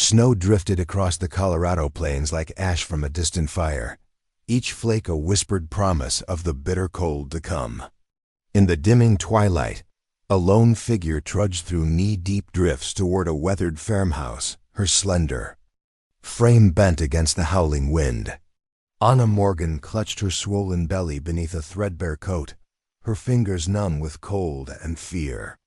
Snow drifted across the Colorado plains like ash from a distant fire, each flake a whispered promise of the bitter cold to come. In the dimming twilight, a lone figure trudged through knee-deep drifts toward a weathered farmhouse, her slender frame bent against the howling wind. Anna Morgan clutched her swollen belly beneath a threadbare coat, her fingers numb with cold and fear.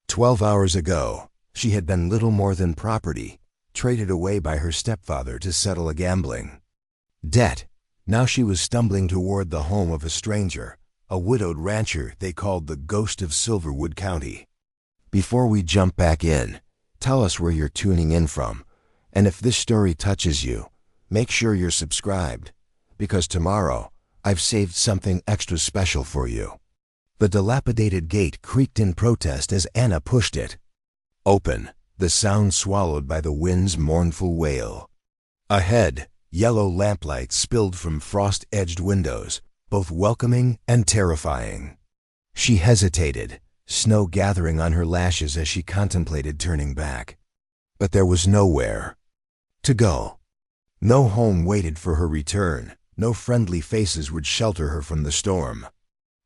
12 hours ago, she had been little more than property, traded away by her stepfather to settle a gambling debt. Now she was stumbling toward the home of a stranger, a widowed rancher they called the Ghost of Silverwood County. Before we jump back in, tell us where you're tuning in from, and if this story touches you, make sure you're subscribed, because tomorrow I've saved something extra special for you. The dilapidated gate creaked in protest as Anna pushed it open, the sound swallowed by the wind's mournful wail. Ahead, yellow lamplight spilled from frost-edged windows, both welcoming and terrifying. She hesitated, snow gathering on her lashes as she contemplated turning back. But there was nowhere to go. No home waited for her return, no friendly faces would shelter her from the storm.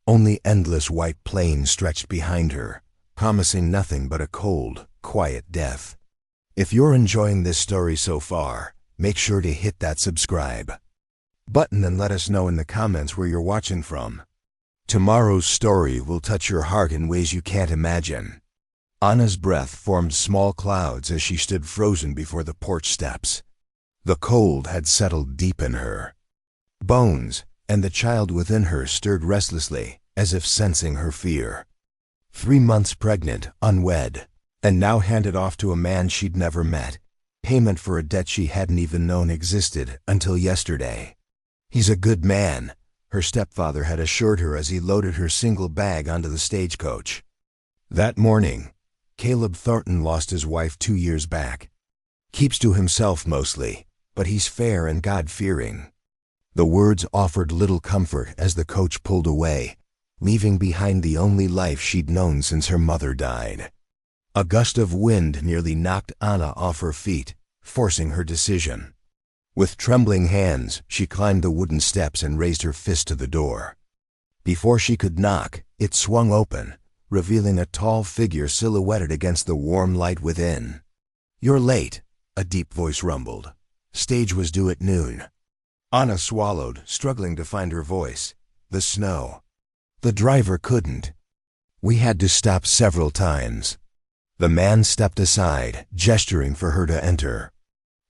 Only endless white plains stretched behind her, promising nothing but a cold, quiet death. If you're enjoying this story so far, make sure to hit that subscribe button and let us know in the comments where you're watching from. Tomorrow's story will touch your heart in ways you can't imagine. Anna's breath formed small clouds as she stood frozen before the porch steps. The cold had settled deep in her bones, and the child within her stirred restlessly, as if sensing her fear. 3 months pregnant, unwed, and now handed off to a man she'd never met, payment for a debt she hadn't even known existed until yesterday. He's a good man, her stepfather had assured her as he loaded her single bag onto the stagecoach. That morning, Caleb Thornton lost his wife 2 years back. Keeps to himself mostly, but he's fair and God-fearing. The words offered little comfort as the coach pulled away, leaving behind the only life she'd known since her mother died. A gust of wind nearly knocked Anna off her feet, forcing her decision. With trembling hands, she climbed the wooden steps and raised her fist to the door. Before she could knock, it swung open, revealing a tall figure silhouetted against the warm light within. "You're late," a deep voice rumbled. "Stage was due at noon." Anna swallowed, struggling to find her voice. The snow. The driver couldn't. "We had to stop several times." The man stepped aside, gesturing for her to enter.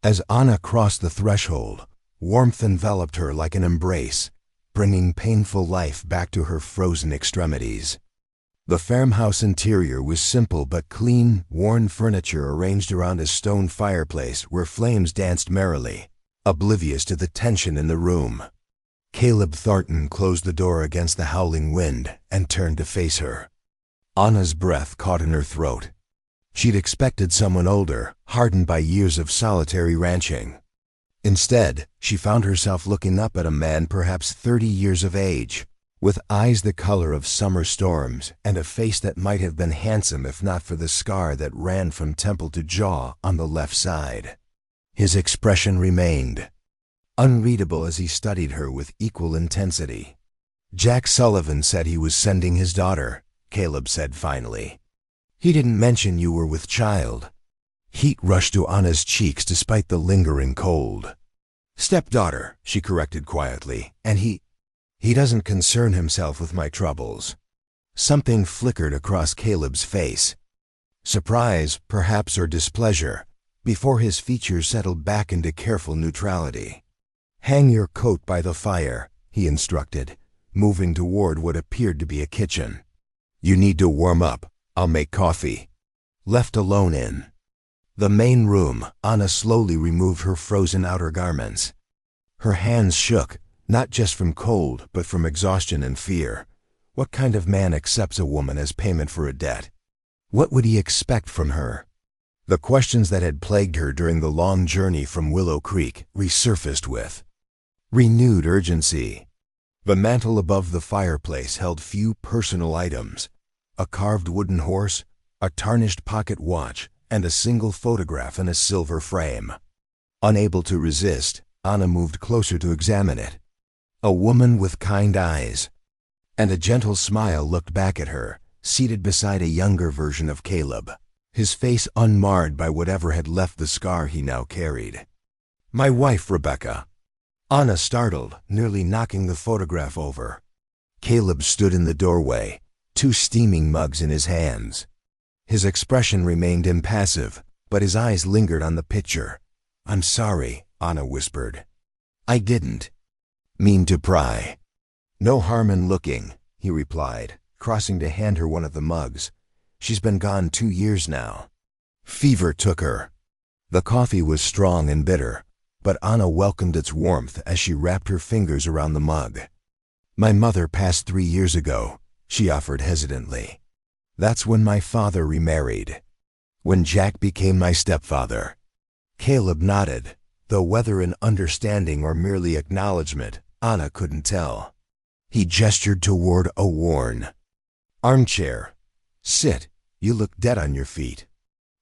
As Anna crossed the threshold, warmth enveloped her like an embrace, bringing painful life back to her frozen extremities. The farmhouse interior was simple but clean, worn furniture arranged around a stone fireplace where flames danced merrily, oblivious to the tension in the room. Caleb Thornton closed the door against the howling wind and turned to face her. Anna's breath caught in her throat. She'd expected someone older, hardened by years of solitary ranching. Instead, she found herself looking up at a man perhaps 30 years of age, with eyes the color of summer storms and a face that might have been handsome if not for the scar that ran from temple to jaw on the left side. His expression remained unreadable as he studied her with equal intensity. "Jack Sullivan said he was sending his daughter," Caleb said finally. "He didn't mention you were with child." Heat rushed to Anna's cheeks despite the lingering cold. "Stepdaughter," she corrected quietly, "and he doesn't concern himself with my troubles." Something flickered across Caleb's face. Surprise, perhaps, or displeasure, before his features settled back into careful neutrality. "Hang your coat by the fire," he instructed, moving toward what appeared to be a kitchen. "You need to warm up. I'll make coffee." Left alone in the main room, Anna slowly removed her frozen outer garments. Her hands shook, not just from cold, but from exhaustion and fear. What kind of man accepts a woman as payment for a debt? What would he expect from her? The questions that had plagued her during the long journey from Willow Creek resurfaced with renewed urgency. The mantel above the fireplace held few personal items: a carved wooden horse, a tarnished pocket watch, and a single photograph in a silver frame. Unable to resist, Anna moved closer to examine it. A woman with kind eyes and a gentle smile looked back at her, seated beside a younger version of Caleb, his face unmarred by whatever had left the scar he now carried. "My wife, Rebecca." Anna startled, nearly knocking the photograph over. Caleb stood in the doorway, 2 steaming mugs in his hands. His expression remained impassive, but his eyes lingered on the picture. "I'm sorry," Anna whispered. "I didn't mean to pry." "No harm in looking," he replied, crossing to hand her one of the mugs. "She's been gone 2 years now. Fever took her." The coffee was strong and bitter, but Anna welcomed its warmth as she wrapped her fingers around the mug. "My mother passed 3 years ago," she offered hesitantly. "That's when my father remarried. When Jack became my stepfather." Caleb nodded, though whether in understanding or merely acknowledgement, Anna couldn't tell. He gestured toward a worn armchair. "Sit, you look dead on your feet."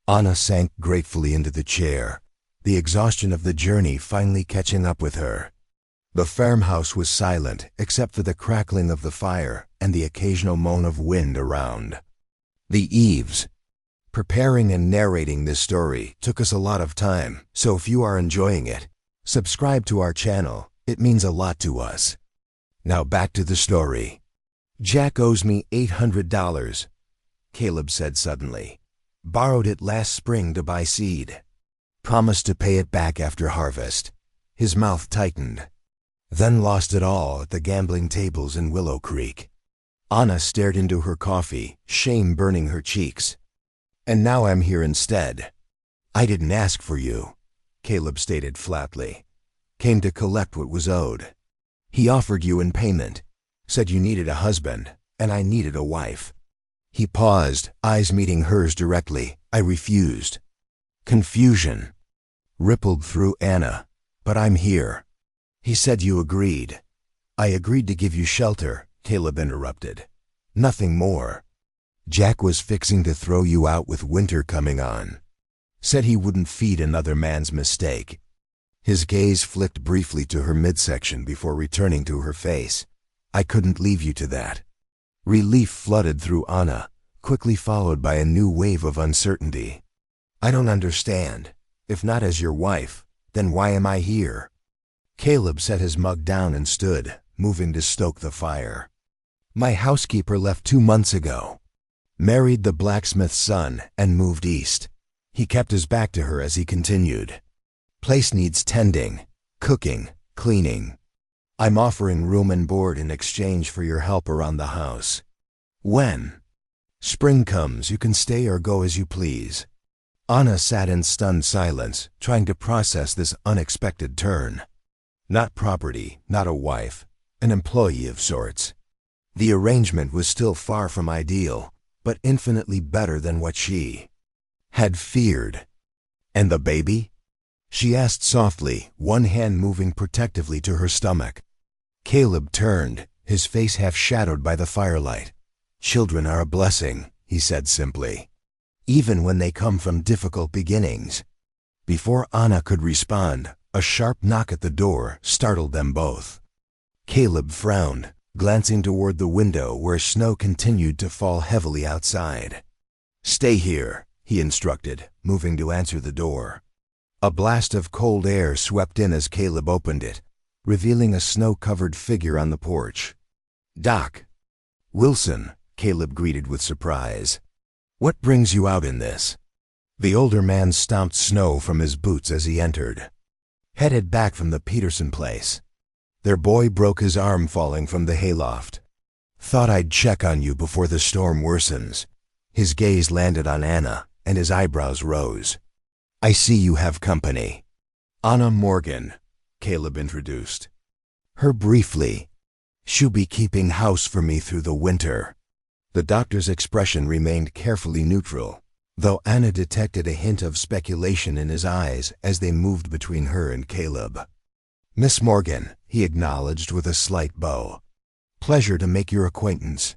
Anna sank gratefully into the chair, the exhaustion of the journey finally catching up with her. The farmhouse was silent except for the crackling of the fire and the occasional moan of wind around the eaves. Preparing and narrating this story took us a lot of time, so if you are enjoying it, subscribe to our channel. It means a lot to us. Now back to the story. "Jack owes me $800, Caleb said suddenly. "Borrowed it last spring to buy seed. Promised to pay it back after harvest." His mouth tightened. "Then lost it all at the gambling tables in Willow Creek." Anna stared into her coffee, shame burning her cheeks. "And now I'm here instead." "I didn't ask for you," Caleb stated flatly. "Came to collect what was owed. He offered you in payment, said you needed a husband, and I needed a wife." He paused, eyes meeting hers directly. "I refused." Confusion rippled through Anna. "But I'm here." "He said you agreed." "I agreed to give you shelter," Caleb interrupted. "Nothing more. Jack was fixing to throw you out with winter coming on. Said he wouldn't feed another man's mistake." His gaze flicked briefly to her midsection before returning to her face. "I couldn't leave you to that." Relief flooded through Anna, quickly followed by a new wave of uncertainty. "I don't understand. If not as your wife, then why am I here?" Caleb set his mug down and stood, moving to stoke the fire. "My housekeeper left 2 months ago. Married the blacksmith's son and moved east." He kept his back to her as he continued. "Place needs tending, cooking, cleaning. I'm offering room and board in exchange for your help around the house. When spring comes, you can stay or go as you please." Anna sat in stunned silence, trying to process this unexpected turn. Not property, not a wife, an employee of sorts. The arrangement was still far from ideal, but infinitely better than what she had feared. "And the baby?" she asked softly, one hand moving protectively to her stomach. Caleb turned, his face half shadowed by the firelight. "Children are a blessing," he said simply, "even when they come from difficult beginnings." Before Anna could respond, a sharp knock at the door startled them both. Caleb frowned, glancing toward the window where snow continued to fall heavily outside. "Stay here," he instructed, moving to answer the door. A blast of cold air swept in as Caleb opened it, revealing a snow-covered figure on the porch. "Doc." "Wilson," Caleb greeted with surprise. "What brings you out in this?" The older man stomped snow from his boots as he entered. "Headed back from the Peterson place. Their boy broke his arm falling from the hayloft. Thought I'd check on you before the storm worsens." His gaze landed on Anna, and his eyebrows rose. "I see you have company." "Anna Morgan," Caleb introduced her briefly. "She'll be keeping house for me through the winter." The doctor's expression remained carefully neutral, though Anna detected a hint of speculation in his eyes as they moved between her and Caleb. "Miss Morgan," he acknowledged with a slight bow. "Pleasure to make your acquaintance."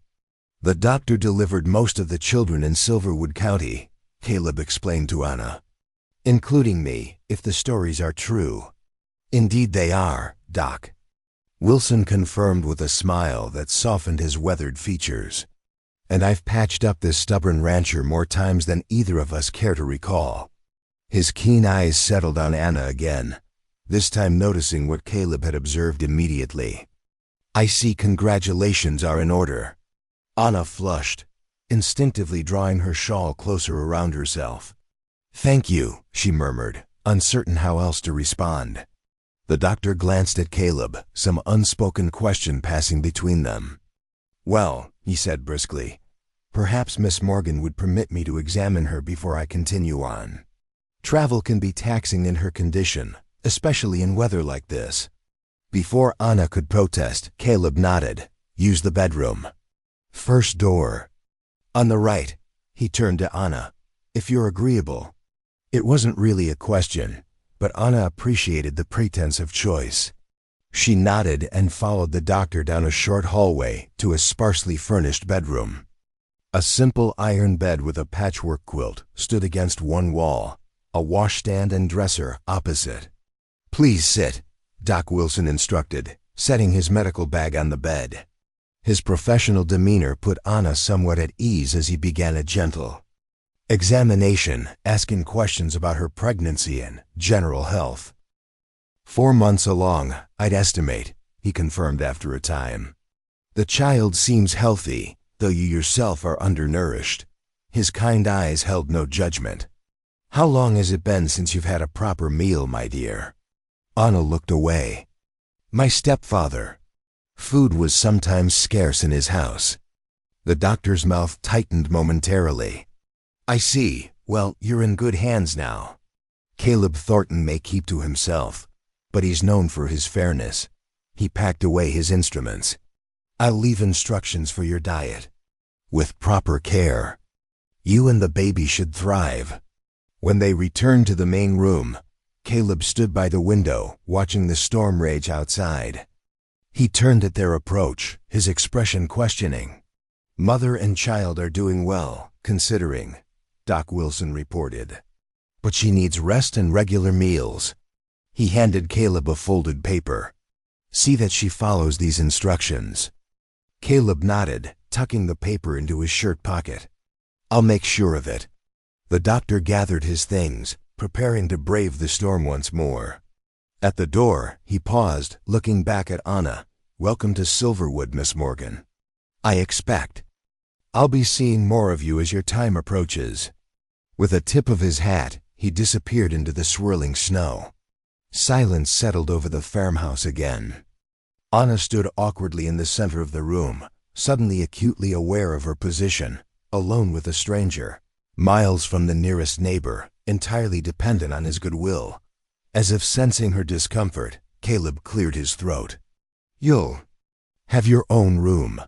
The doctor delivered most of the children in Silverwood County, Caleb explained to Anna. "Including me, if the stories are true." "Indeed they are, Doc," Wilson confirmed with a smile that softened his weathered features. "And I've patched up this stubborn rancher more times than either of us care to recall." His keen eyes settled on Anna again, this time noticing what Caleb had observed immediately. "I see congratulations are in order." Anna flushed, instinctively drawing her shawl closer around herself. "Thank you," she murmured, uncertain how else to respond. The doctor glanced at Caleb, some unspoken question passing between them. "Well," he said briskly, "perhaps Miss Morgan would permit me to examine her before I continue on. Travel can be taxing in her condition, especially in weather like this." Before Anna could protest, Caleb nodded. "Use the bedroom. First door. On the right." He turned to Anna. "If you're agreeable." It wasn't really a question, but Anna appreciated the pretense of choice. She nodded and followed the doctor down a short hallway to a sparsely furnished bedroom. A simple iron bed with a patchwork quilt stood against one wall, a washstand and dresser opposite. "Please sit," Doc Wilson instructed, setting his medical bag on the bed. His professional demeanor put Anna somewhat at ease as he began a gentle examination, asking questions about her pregnancy and general health. 4 months along, I'd estimate, he confirmed after a time. "The child seems healthy, though you yourself are undernourished." His kind eyes held no judgment. "How long has it been since you've had a proper meal, my dear?" Anna looked away. "My stepfather." Food was sometimes scarce in his house. The doctor's mouth tightened momentarily. "I see. Well, you're in good hands now. Caleb Thornton may keep to himself, but he's known for his fairness." He packed away his instruments. "I'll leave instructions for your diet. With proper care, you and the baby should thrive." When they returned to the main room, Caleb stood by the window, watching the storm rage outside. He turned at their approach, his expression questioning. "Mother and child are doing well, considering," Doc Wilson reported. "But she needs rest and regular meals." He handed Caleb a folded paper. "See that she follows these instructions." Caleb nodded, tucking the paper into his shirt pocket. "I'll make sure of it." The doctor gathered his things, preparing to brave the storm once more. At the door, he paused, looking back at Anna. "Welcome to Silverwood, Miss Morgan. I expect I'll be seeing more of you as your time approaches." With a tip of his hat, he disappeared into the swirling snow. Silence settled over the farmhouse again. Anna stood awkwardly in the center of the room, suddenly acutely aware of her position, alone with a stranger, miles from the nearest neighbor, entirely dependent on his goodwill. As if sensing her discomfort, Caleb cleared his throat. "You'll have your own room.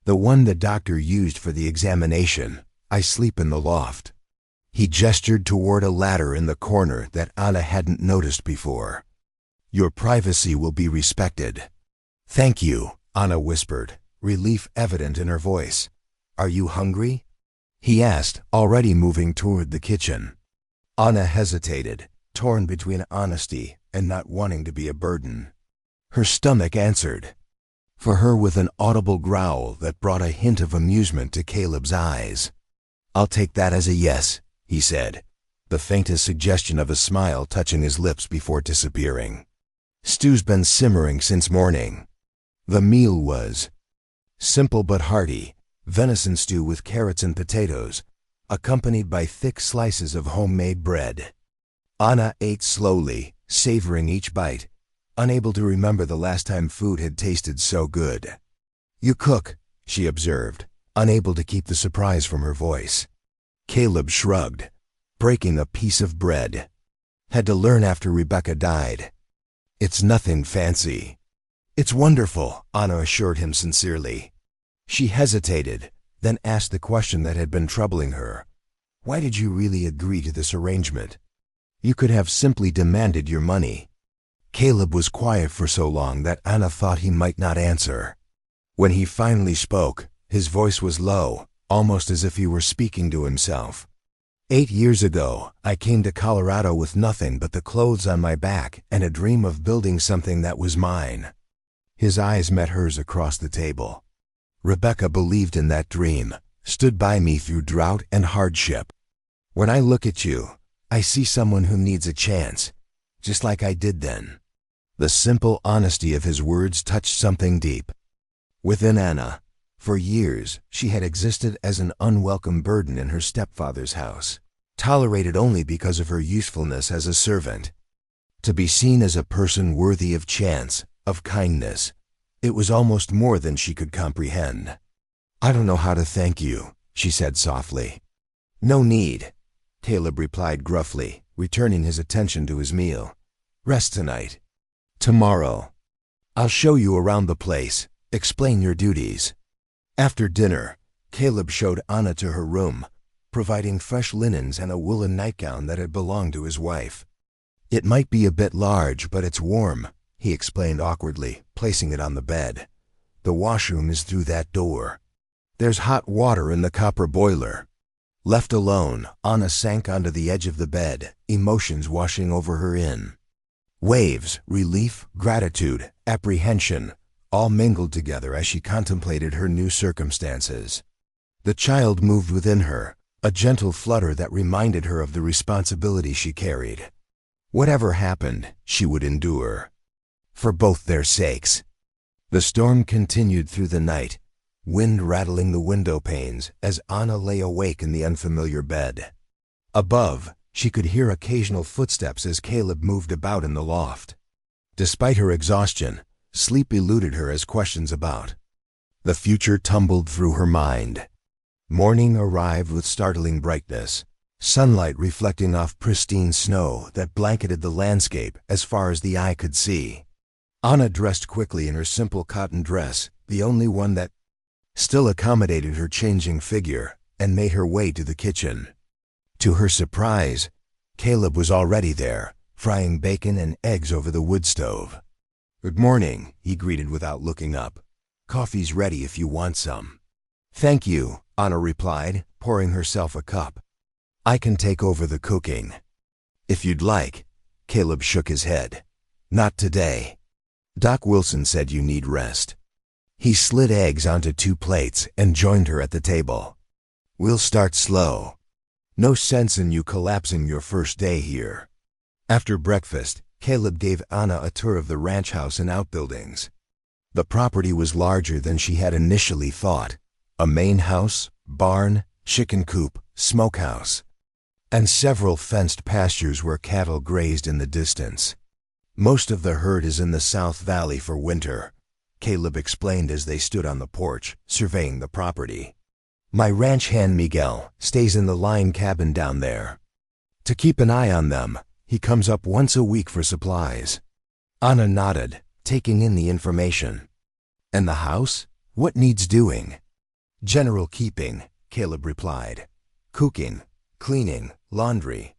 The one the doctor used for the examination. I sleep in the loft." He gestured toward a ladder in the corner that Anna hadn't noticed before. "Your privacy will be respected." "Thank you," Anna whispered, relief evident in her voice. "Are you hungry?" he asked, already moving toward the kitchen. Anna hesitated, torn between honesty and not wanting to be a burden. Her stomach answered for her with an audible growl that brought a hint of amusement to Caleb's eyes. "I'll take that as a yes," he said, the faintest suggestion of a smile touching his lips before disappearing. "Stew's been simmering since morning." The meal was simple but hearty, venison stew with carrots and potatoes, accompanied by thick slices of homemade bread. Anna ate slowly, savoring each bite, unable to remember the last time food had tasted so good. "You cook," she observed, unable to keep the surprise from her voice. Caleb shrugged, breaking a piece of bread. "Had to learn after Rebecca died. It's nothing fancy." "It's wonderful," Anna assured him sincerely. She hesitated, then asked the question that had been troubling her. "Why did you really agree to this arrangement? You could have simply demanded your money." Caleb was quiet for so long that Anna thought he might not answer. When he finally spoke, his voice was low, almost as if he were speaking to himself. 8 years ago, I came to Colorado with nothing but the clothes on my back and a dream of building something that was mine. His eyes met hers across the table. Rebecca believed in that dream, stood by me through drought and hardship. When I look at you, I see someone who needs a chance, just like I did then. The simple honesty of his words touched something deep. Within Anna, for years, she had existed as an unwelcome burden in her stepfather's house, tolerated only because of her usefulness as a servant. To be seen as a person worthy of chance, of kindness, it was almost more than she could comprehend. "I don't know how to thank you," she said softly. "No need," Caleb replied gruffly, returning his attention to his meal. "Rest tonight. Tomorrow, I'll show you around the place, explain your duties." After dinner, Caleb showed Anna to her room, providing fresh linens and a woolen nightgown that had belonged to his wife. "It might be a bit large, but it's warm," he explained awkwardly, placing it on the bed. "The washroom is through that door. There's hot water in the copper boiler." Left alone, Anna sank onto the edge of the bed, emotions washing over her in. Waves, relief, gratitude, apprehension, all mingled together as she contemplated her new circumstances. The child moved within her, a gentle flutter that reminded her of the responsibility she carried. Whatever happened, she would endure. For both their sakes. The storm continued through the night, wind rattling the window panes as Anna lay awake in the unfamiliar bed. Above, she could hear occasional footsteps as Caleb moved about in the loft. Despite her exhaustion, sleep eluded her as questions about the future tumbled through her mind. Morning arrived with startling brightness, sunlight reflecting off pristine snow that blanketed the landscape as far as the eye could see. Anna dressed quickly in her simple cotton dress, the only one that still accommodated her changing figure, and made her way to the kitchen. To her surprise, Caleb was already there, frying bacon and eggs over the wood stove. "Good morning," he greeted without looking up. "Coffee's ready if you want some." "Thank you," Anna replied, pouring herself a cup. "I can take over the cooking." "If you'd like." Caleb shook his head. "Not today. Doc Wilson said you need rest." He slid eggs onto 2 plates and joined her at the table. "We'll start slow. No sense in you collapsing your first day here." After breakfast, Caleb gave Anna a tour of the ranch house and outbuildings. The property was larger than she had initially thought. A main house, barn, chicken coop, smokehouse, and several fenced pastures where cattle grazed in the distance. "Most of the herd is in the South Valley for winter," Caleb explained as they stood on the porch, surveying the property. "My ranch hand Miguel stays in the line cabin down there. To keep an eye on them, he comes up once a week for supplies." Anna nodded, taking in the information. "And the house? What needs doing?" "General keeping," Caleb replied. "Cooking, cleaning, laundry.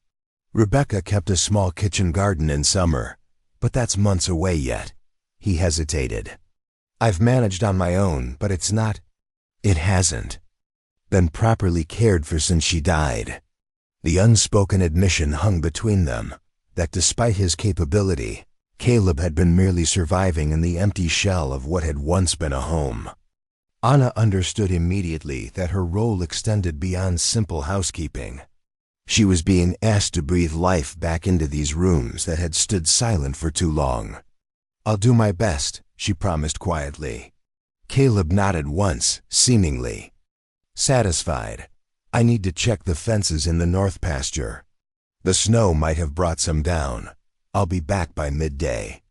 Rebecca kept a small kitchen garden in summer, but that's months away yet." He hesitated. "I've managed on my own, but it's not—" "It hasn't been properly cared for since she died." The unspoken admission hung between them, that despite his capability, Caleb had been merely surviving in the empty shell of what had once been a home. Anna understood immediately that her role extended beyond simple housekeeping. She was being asked to breathe life back into these rooms that had stood silent for too long. "I'll do my best," she promised quietly. Caleb nodded once, seemingly satisfied. "I need to check the fences in the north pasture. The snow might have brought some down. I'll be back by midday."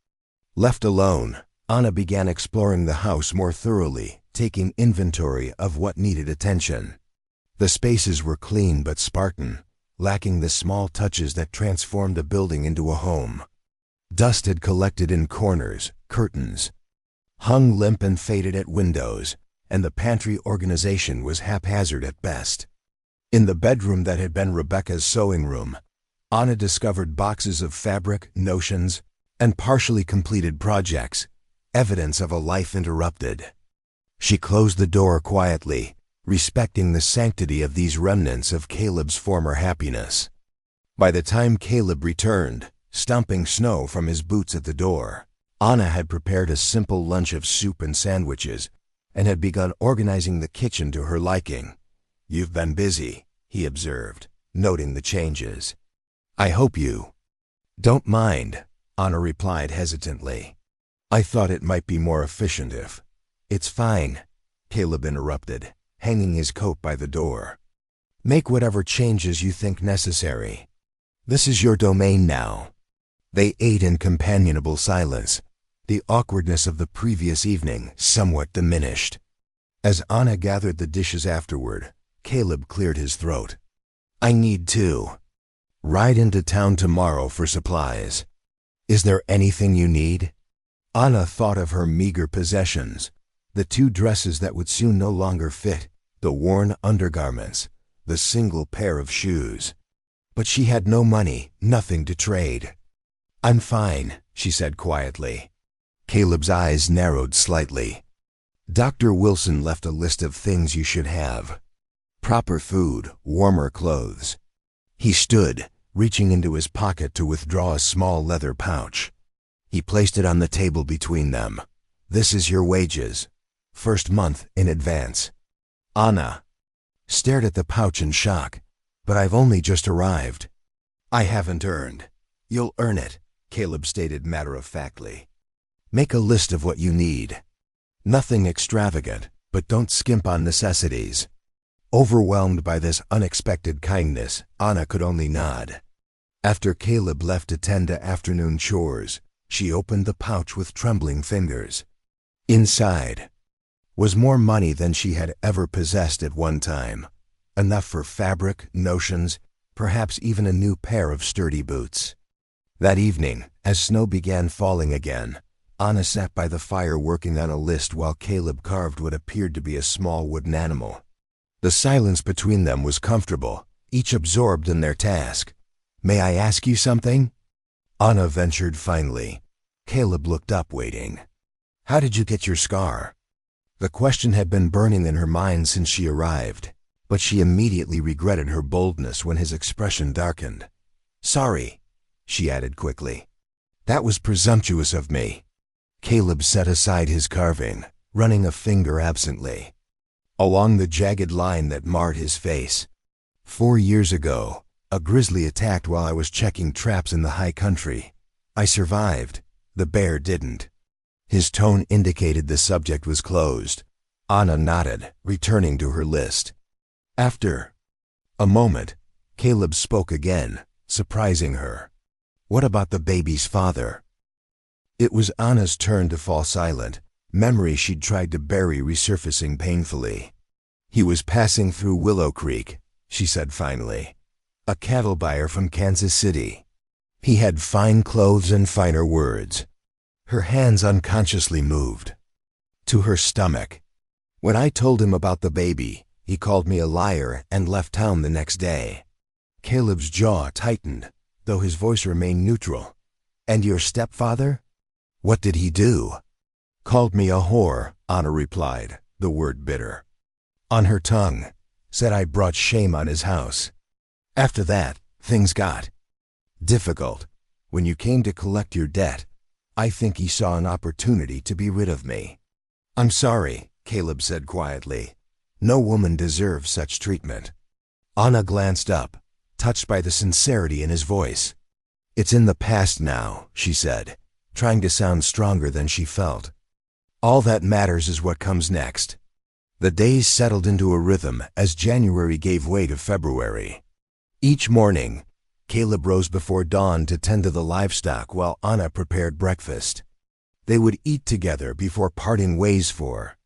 Left alone, Anna began exploring the house more thoroughly, taking inventory of what needed attention. The spaces were clean but Spartan, lacking the small touches that transformed a building into a home. Dust had collected in corners, curtains hung limp and faded at windows, and the pantry organization was haphazard at best. In the bedroom that had been Rebecca's sewing room, Anna discovered boxes of fabric, notions, and partially completed projects, evidence of a life interrupted. She closed the door quietly, respecting the sanctity of these remnants of Caleb's former happiness. By the time Caleb returned, stomping snow from his boots at the door, Anna had prepared a simple lunch of soup and sandwiches and had begun organizing the kitchen to her liking. "You've been busy," he observed, noting the changes. "I hope you don't mind," Anna replied hesitantly. "I thought it might be more efficient if—" "It's fine," Caleb interrupted, hanging his coat by the door. "Make whatever changes you think necessary. This is your domain now." They ate in companionable silence, the awkwardness of the previous evening somewhat diminished. As Anna gathered the dishes afterward, Caleb cleared his throat. "I need to ride into town tomorrow for supplies. Is there anything you need?" Anna thought of her meager possessions, the 2 dresses that would soon no longer fit, the worn undergarments, the single pair of shoes. But she had no money, nothing to trade. "I'm fine," she said quietly. Caleb's eyes narrowed slightly. "Dr. Wilson left a list of things you should have. Proper food, warmer clothes." He stood, reaching into his pocket to withdraw a small leather pouch. He placed it on the table between them. "This is your wages. First month in advance." Anna stared at the pouch in shock. "But I've only just arrived." "I haven't earned. You'll earn it," Caleb stated matter-of-factly. "Make a list of what you need. Nothing extravagant, but don't skimp on necessities." Overwhelmed by this unexpected kindness, Anna could only nod. After Caleb left to tend to afternoon chores, she opened the pouch with trembling fingers. Inside was more money than she had ever possessed at one time, enough for fabric, notions, perhaps even a new pair of sturdy boots. That evening, as snow began falling again, Anna sat by the fire working on a list while Caleb carved what appeared to be a small wooden animal. The silence between them was comfortable, each absorbed in their task. "May I ask you something?" Anna ventured finally. Caleb looked up, waiting. "How did you get your scar?" The question had been burning in her mind since she arrived, but she immediately regretted her boldness when his expression darkened. "Sorry," she added quickly. "That was presumptuous of me." Caleb set aside his carving, running a finger absently along the jagged line that marred his face. 4 years ago, a grizzly attacked while I was checking traps in the high country. I survived. The bear didn't." His tone indicated the subject was closed. Anna nodded, returning to her list. After a moment, Caleb spoke again, surprising her. "What about the baby's father?" It was Anna's turn to fall silent, memory she'd tried to bury resurfacing painfully. "He was passing through Willow Creek," she said finally. "A cattle buyer from Kansas City. He had fine clothes and finer words." Her hands unconsciously moved to her stomach. "When I told him about the baby, he called me a liar and left town the next day." Caleb's jaw tightened, though his voice remained neutral. "And your stepfather? What did he do?" "Called me a whore," Anna replied, the word bitter on her tongue. "Said I brought shame on his house. After that, things got difficult. When you came to collect your debt, I think he saw an opportunity to be rid of me." "I'm sorry," Caleb said quietly. "No woman deserves such treatment." Anna glanced up, touched by the sincerity in his voice. "It's in the past now," she said, trying to sound stronger than she felt. "All that matters is what comes next." The days settled into a rhythm as January gave way to February. Each morning, Caleb rose before dawn to tend to the livestock while Anna prepared breakfast. They would eat together before parting ways for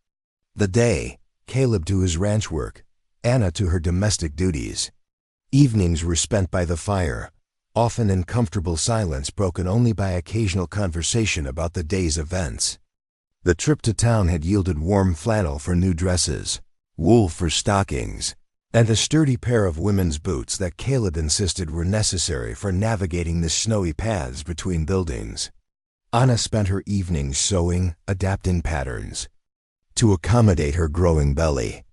the day, Caleb to his ranch work, Anna to her domestic duties. Evenings were spent by the fire, often in comfortable silence broken only by occasional conversation about the day's events. The trip to town had yielded warm flannel for new dresses, wool for stockings, and a sturdy pair of women's boots that Caleb insisted were necessary for navigating the snowy paths between buildings. Anna spent her evenings sewing, adapting patterns to accommodate her growing belly.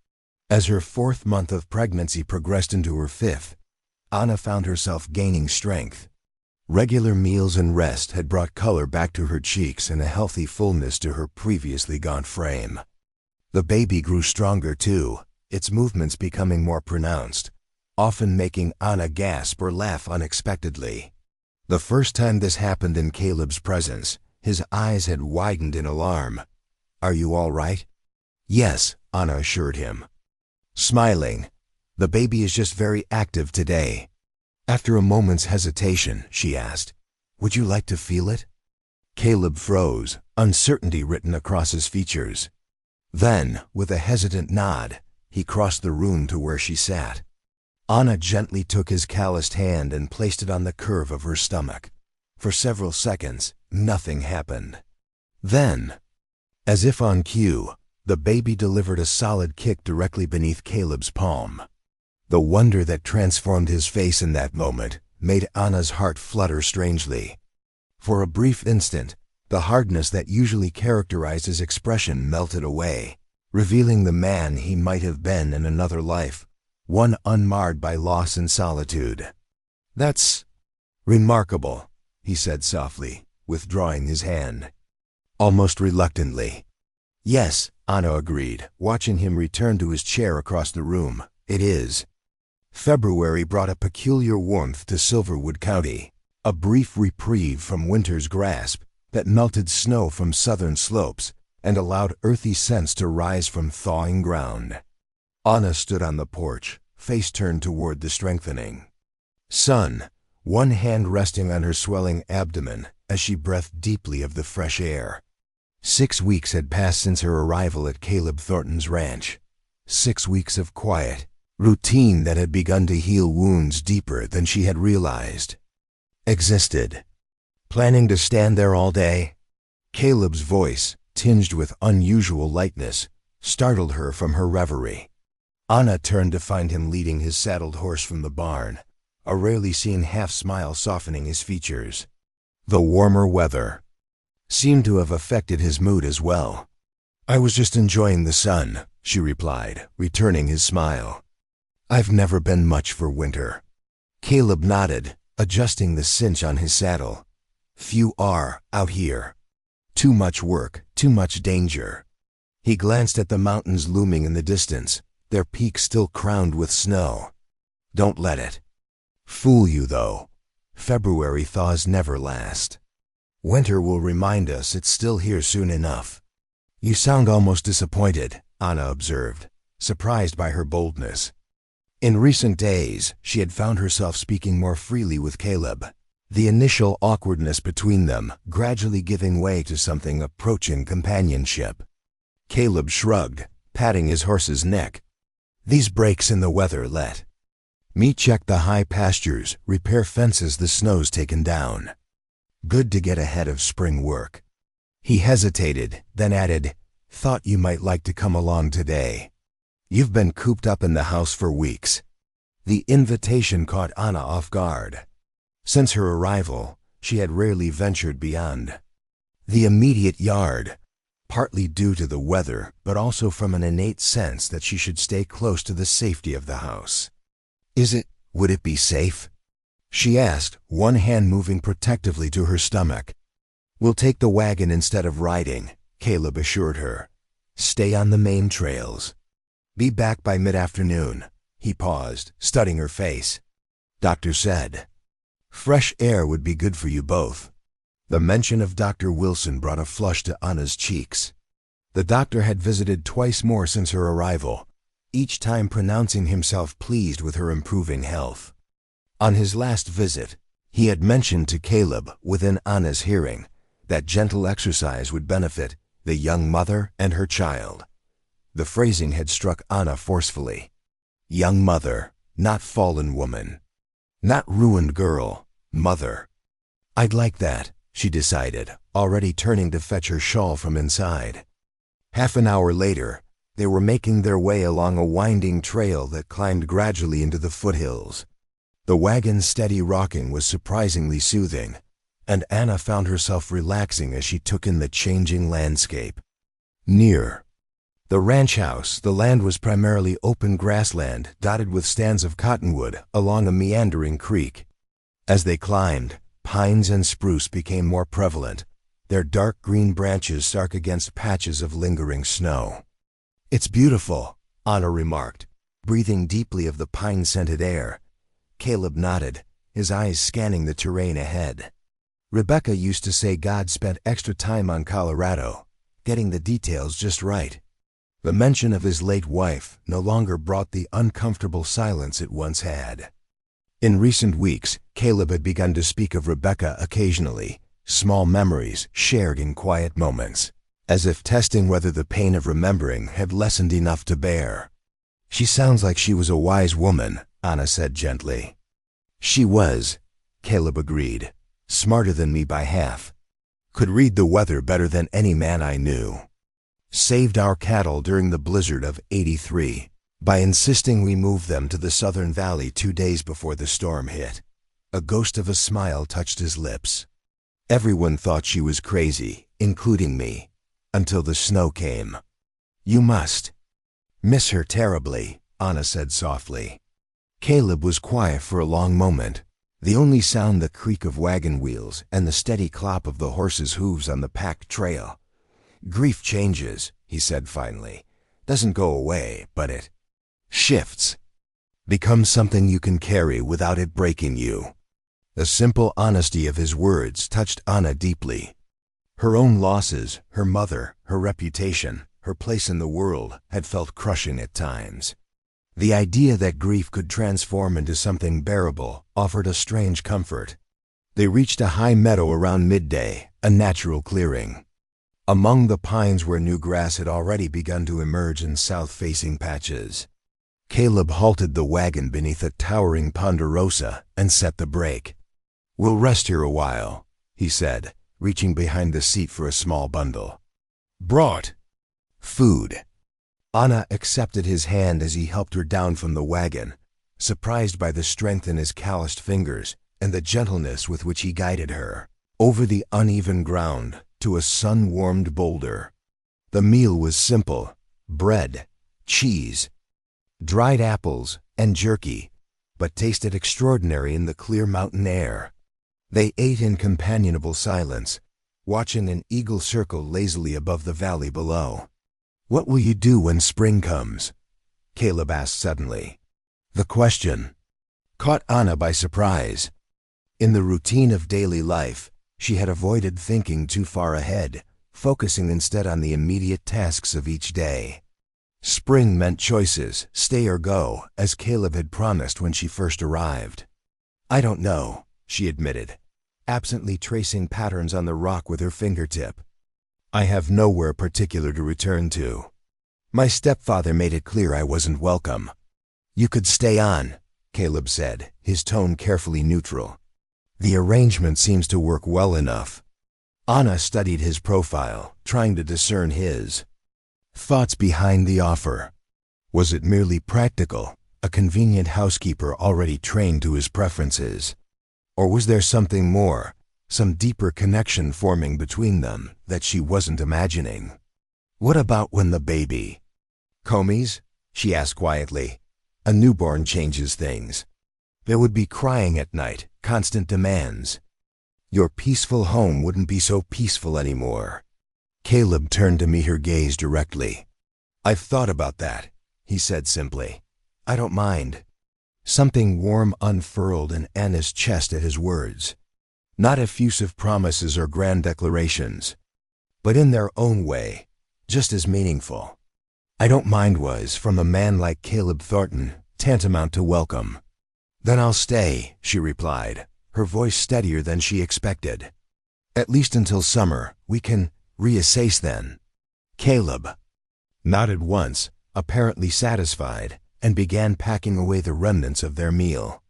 As her 4th month of pregnancy progressed into her 5th, Anna found herself gaining strength. Regular meals and rest had brought color back to her cheeks and a healthy fullness to her previously gaunt frame. The baby grew stronger too, its movements becoming more pronounced, often making Anna gasp or laugh unexpectedly. The first time this happened in Caleb's presence, his eyes had widened in alarm. "Are you all right?" "Yes," Anna assured him. Smiling, "The baby is just very active today." After a moment's hesitation, she asked, "Would you like to feel it?" Caleb froze, uncertainty written across his features. Then, with a hesitant nod, he crossed the room to where she sat. Anna gently took his calloused hand and placed it on the curve of her stomach. For several seconds, nothing happened. Then, as if on cue, the baby delivered a solid kick directly beneath Caleb's palm. The wonder that transformed his face in that moment made Anna's heart flutter strangely. For a brief instant, the hardness that usually characterized his expression melted away, revealing the man he might have been in another life, one unmarred by loss and solitude. "That's remarkable," he said softly, withdrawing his hand. Almost reluctantly. "Yes," Anna agreed, watching him return to his chair across the room. "It is." February brought a peculiar warmth to Silverwood County, a brief reprieve from winter's grasp that melted snow from southern slopes and allowed earthy scents to rise from thawing ground. Anna stood on the porch, face turned toward the strengthening sun, one hand resting on her swelling abdomen as she breathed deeply of the fresh air. 6 weeks had passed since her arrival at Caleb Thornton's ranch. 6 weeks of quiet, routine that had begun to heal wounds deeper than she had realized existed. "Planning to stand there all day?" Caleb's voice, tinged with unusual lightness, startled her from her reverie. Anna turned to find him leading his saddled horse from the barn, a rarely seen half-smile softening his features. The warmer weather seemed to have affected his mood as well. "I was just enjoying the sun," she replied, returning his smile. "I've never been much for winter." Caleb nodded, adjusting the cinch on his saddle. "Few are, out here. Too much work, too much danger." He glanced at the mountains looming in the distance, their peaks still crowned with snow. "Don't let it fool you, though. February thaws never last. Winter will remind us it's still here soon enough." "You sound almost disappointed," Anna observed, surprised by her boldness. In recent days, she had found herself speaking more freely with Caleb, the initial awkwardness between them gradually giving way to something approaching companionship. Caleb shrugged, patting his horse's neck. "These breaks in the weather let me check the high pastures, repair fences the snow's taken down. Good to get ahead of spring work." He hesitated, then added, "Thought you might like to come along today. You've been cooped up in the house for weeks." The invitation caught Anna off guard. Since her arrival, she had rarely ventured beyond the immediate yard, partly due to the weather, but also from an innate sense that she should stay close to the safety of the house. Would it be safe?" she asked, one hand moving protectively to her stomach. "We'll take the wagon instead of riding," Caleb assured her. "Stay on the main trails. Be back by mid-afternoon." He paused, studying her face. "Doctor said fresh air would be good for you both." The mention of Dr. Wilson brought a flush to Anna's cheeks. The doctor had visited twice more since her arrival, each time pronouncing himself pleased with her improving health. On his last visit, he had mentioned to Caleb, within Anna's hearing, that gentle exercise would benefit the young mother and her child. The phrasing had struck Anna forcefully. Young mother, not fallen woman. Not ruined girl, mother. "I'd like that," she decided, already turning to fetch her shawl from inside. Half an hour later, they were making their way along a winding trail that climbed gradually into the foothills. The wagon's steady rocking was surprisingly soothing, and Anna found herself relaxing as she took in the changing landscape. Near The ranch house, the land was primarily open grassland dotted with stands of cottonwood along a meandering creek. As they climbed, pines and spruce became more prevalent, their dark green branches stark against patches of lingering snow. "It's beautiful," Anna remarked, breathing deeply of the pine-scented air. Caleb nodded, his eyes scanning the terrain ahead. Rebecca used to say God spent extra time on Colorado, getting the details just right. The mention of his late wife no longer brought the uncomfortable silence it once had. In recent weeks, Caleb had begun to speak of Rebecca occasionally, small memories shared in quiet moments, as if testing whether the pain of remembering had lessened enough to bear. "She sounds like she was a wise woman," Anna said gently. "She was," Caleb agreed, "smarter than me by half. Could read the weather better than any man I knew. Saved our cattle during the blizzard of '83 by insisting we move them to the southern valley 2 days before the storm hit." A ghost of a smile touched his lips. "Everyone thought she was crazy, including me, until the snow came. You must miss her terribly," Anna said softly. Caleb was quiet for a long moment, the only sound the creak of wagon wheels and the steady clop of the horses' hooves on the packed trail. "Grief changes," he said finally. "Doesn't go away, but it shifts. Becomes something you can carry without it breaking you." The simple honesty of his words touched Anna deeply. Her own losses, her mother, her reputation, her place in the world had felt crushing at times. The idea that grief could transform into something bearable offered a strange comfort. They reached a high meadow around midday, a natural clearing. Among the pines where new grass had already begun to emerge in south-facing patches. Caleb halted the wagon beneath a towering ponderosa and set the brake. "We'll rest here a while," he said, reaching behind the seat for a small bundle. "Brought food." Anna accepted his hand as he helped her down from the wagon, surprised by the strength in his calloused fingers and the gentleness with which he guided her over the uneven ground to a sun-warmed boulder. The meal was simple: bread, cheese, dried apples, and jerky, but tasted extraordinary in the clear mountain air. They ate in companionable silence, watching an eagle circle lazily above the valley below. "What will you do when spring comes?" Caleb asked suddenly. The question caught Anna by surprise. In the routine of daily life, she had avoided thinking too far ahead, focusing instead on the immediate tasks of each day. Spring meant choices, stay or go, as Caleb had promised when she first arrived. "I don't know," she admitted, absently tracing patterns on the rock with her fingertip. "I have nowhere particular to return to. My stepfather made it clear I wasn't welcome." "You could stay on," Caleb said, his tone carefully neutral. "The arrangement seems to work well enough." Anna studied his profile, trying to discern his thoughts behind the offer. Was it merely practical, a convenient housekeeper already trained to his preferences? Or was there something more, some deeper connection forming between them that she wasn't imagining? "What about when the baby comes?" she asked quietly. "A newborn changes things. There would be crying at night, constant demands. Your peaceful home wouldn't be so peaceful anymore." Caleb turned to meet her gaze directly. "I've thought about that," he said simply. "I don't mind." Something warm unfurled in Anna's chest at his words. Not effusive promises or grand declarations, but in their own way, just as meaningful. "I don't mind" was, from a man like Caleb Thornton, tantamount to welcome. "Then I'll stay," she replied, her voice steadier than she expected. "At least until summer. We can reassess then." Caleb nodded once, apparently satisfied, and began packing away the remnants of their meal.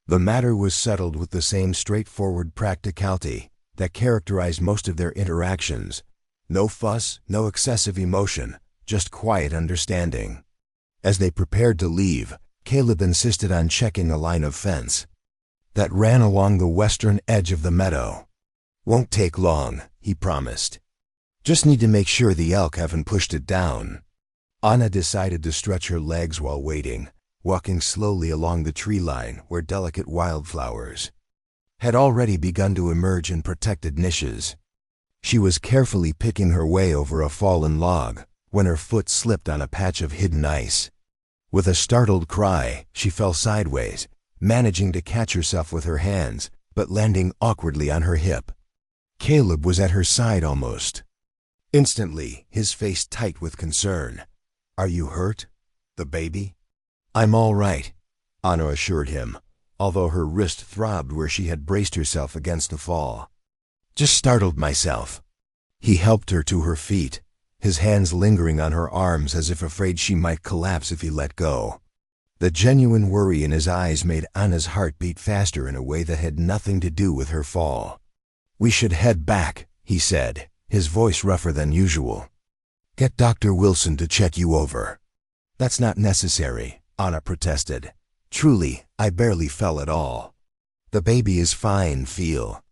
The matter was settled with the same straightforward practicality that characterized most of their interactions. No fuss, no excessive emotion, just quiet understanding. As they prepared to leave, Caleb insisted on checking a line of fence that ran along the western edge of the meadow. "Won't take long," he promised. "Just need to make sure the elk haven't pushed it down." Anna decided to stretch her legs while waiting, walking slowly along the tree line where delicate wildflowers had already begun to emerge in protected niches. She was carefully picking her way over a fallen log when her foot slipped on a patch of hidden ice. With a startled cry, she fell sideways, managing to catch herself with her hands, but landing awkwardly on her hip. Caleb was at her side almost. Instantly, his face tight with concern. "Are you hurt? The baby?" "I'm all right," Anna assured him, although her wrist throbbed where she had braced herself against a fall. "Just startled myself." He helped her to her feet, his hands lingering on her arms as if afraid she might collapse if he let go. The genuine worry in his eyes made Anna's heart beat faster in a way that had nothing to do with her fall. "We should head back," he said, his voice rougher than usual. "Get Dr. Wilson to check you over." "That's not necessary," Anna protested. "Truly, I barely fell at all. The baby is fine, feel."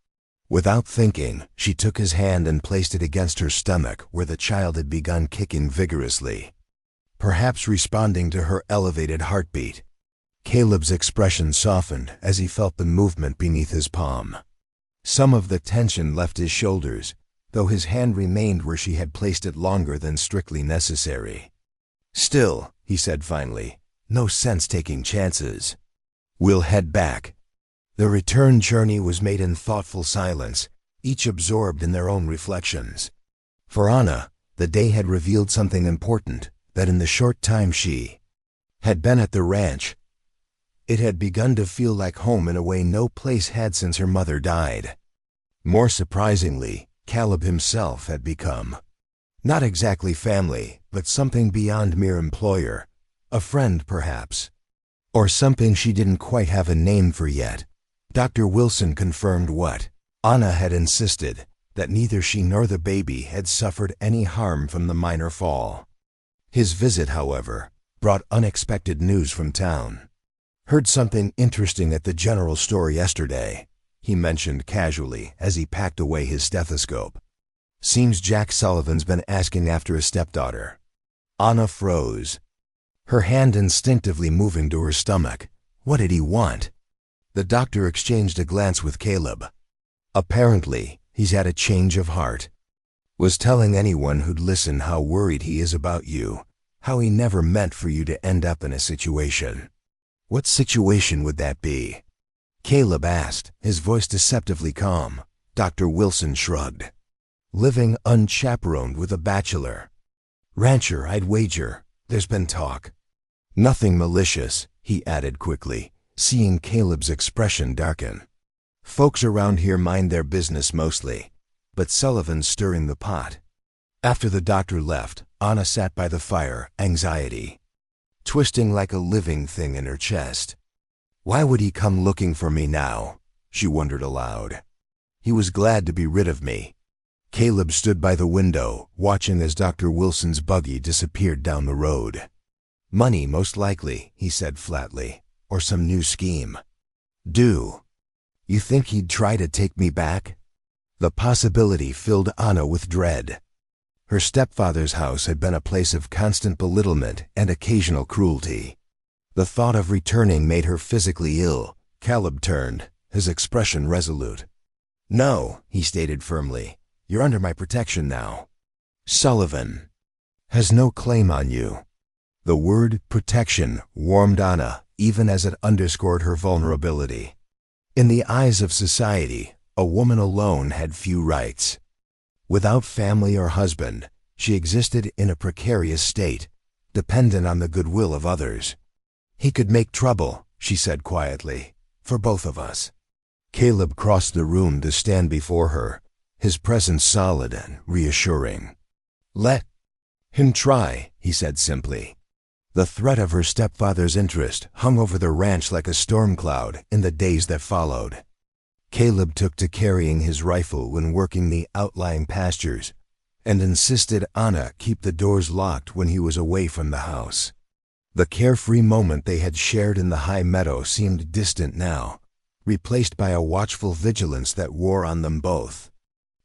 Without thinking, she took his hand and placed it against her stomach where the child had begun kicking vigorously, perhaps responding to her elevated heartbeat. Caleb's expression softened as he felt the movement beneath his palm. Some of the tension left his shoulders, though his hand remained where she had placed it longer than strictly necessary. "Still," he said finally, "no sense taking chances. We'll head back." The return journey was made in thoughtful silence, each absorbed in their own reflections. For Anna, the day had revealed something important, that in the short time she had been at the ranch, it had begun to feel like home in a way no place had since her mother died. More surprisingly, Caleb himself had become not exactly family, but something beyond mere employer, a friend perhaps, or something she didn't quite have a name for yet. Dr. Wilson confirmed what Anna had insisted, that neither she nor the baby had suffered any harm from the minor fall. His visit, however, brought unexpected news from town. "Heard something interesting at the general store yesterday," he mentioned casually as he packed away his stethoscope. "Seems Jack Sullivan's been asking after a stepdaughter." Anna froze, her hand instinctively moving to her stomach. What did he want? The doctor exchanged a glance with Caleb. "Apparently, he's had a change of heart. Was telling anyone who'd listen how worried he is about you, how he never meant for you to end up in a situation." "What situation would that be?" Caleb asked, his voice deceptively calm. Dr. Wilson shrugged. "Living unchaperoned with a bachelor. Rancher, I'd wager. There's been talk." "Nothing malicious," he added quickly, seeing Caleb's expression darken. "Folks around here mind their business mostly, but Sullivan's stirring the pot." After the doctor left, Anna sat by the fire, anxiety twisting like a living thing in her chest. Why would he come looking for me now? She wondered aloud. He was glad to be rid of me. Caleb stood by the window, watching as Dr. Wilson's buggy disappeared down the road. "Money, most likely," he said flatly, "or some new scheme." "Do you think he'd try to take me back?" The possibility filled Anna with dread. Her stepfather's house had been a place of constant belittlement and occasional cruelty. The thought of returning made her physically ill. Caleb turned, his expression resolute. "No," he stated firmly. "You're under my protection now. Sullivan has no claim on you." The word protection warmed Anna, even as it underscored her vulnerability. In the eyes of society, a woman alone had few rights. Without family or husband, she existed in a precarious state, dependent on the goodwill of others. "He could make trouble," she said quietly, "for both of us." Caleb crossed the room to stand before her, his presence solid and reassuring. "Let him try," he said simply. The threat of her stepfather's interest hung over the ranch like a storm cloud in the days that followed. Caleb took to carrying his rifle when working the outlying pastures, and insisted Anna keep the doors locked when he was away from the house. The carefree moment they had shared in the high meadow seemed distant now, replaced by a watchful vigilance that wore on them both.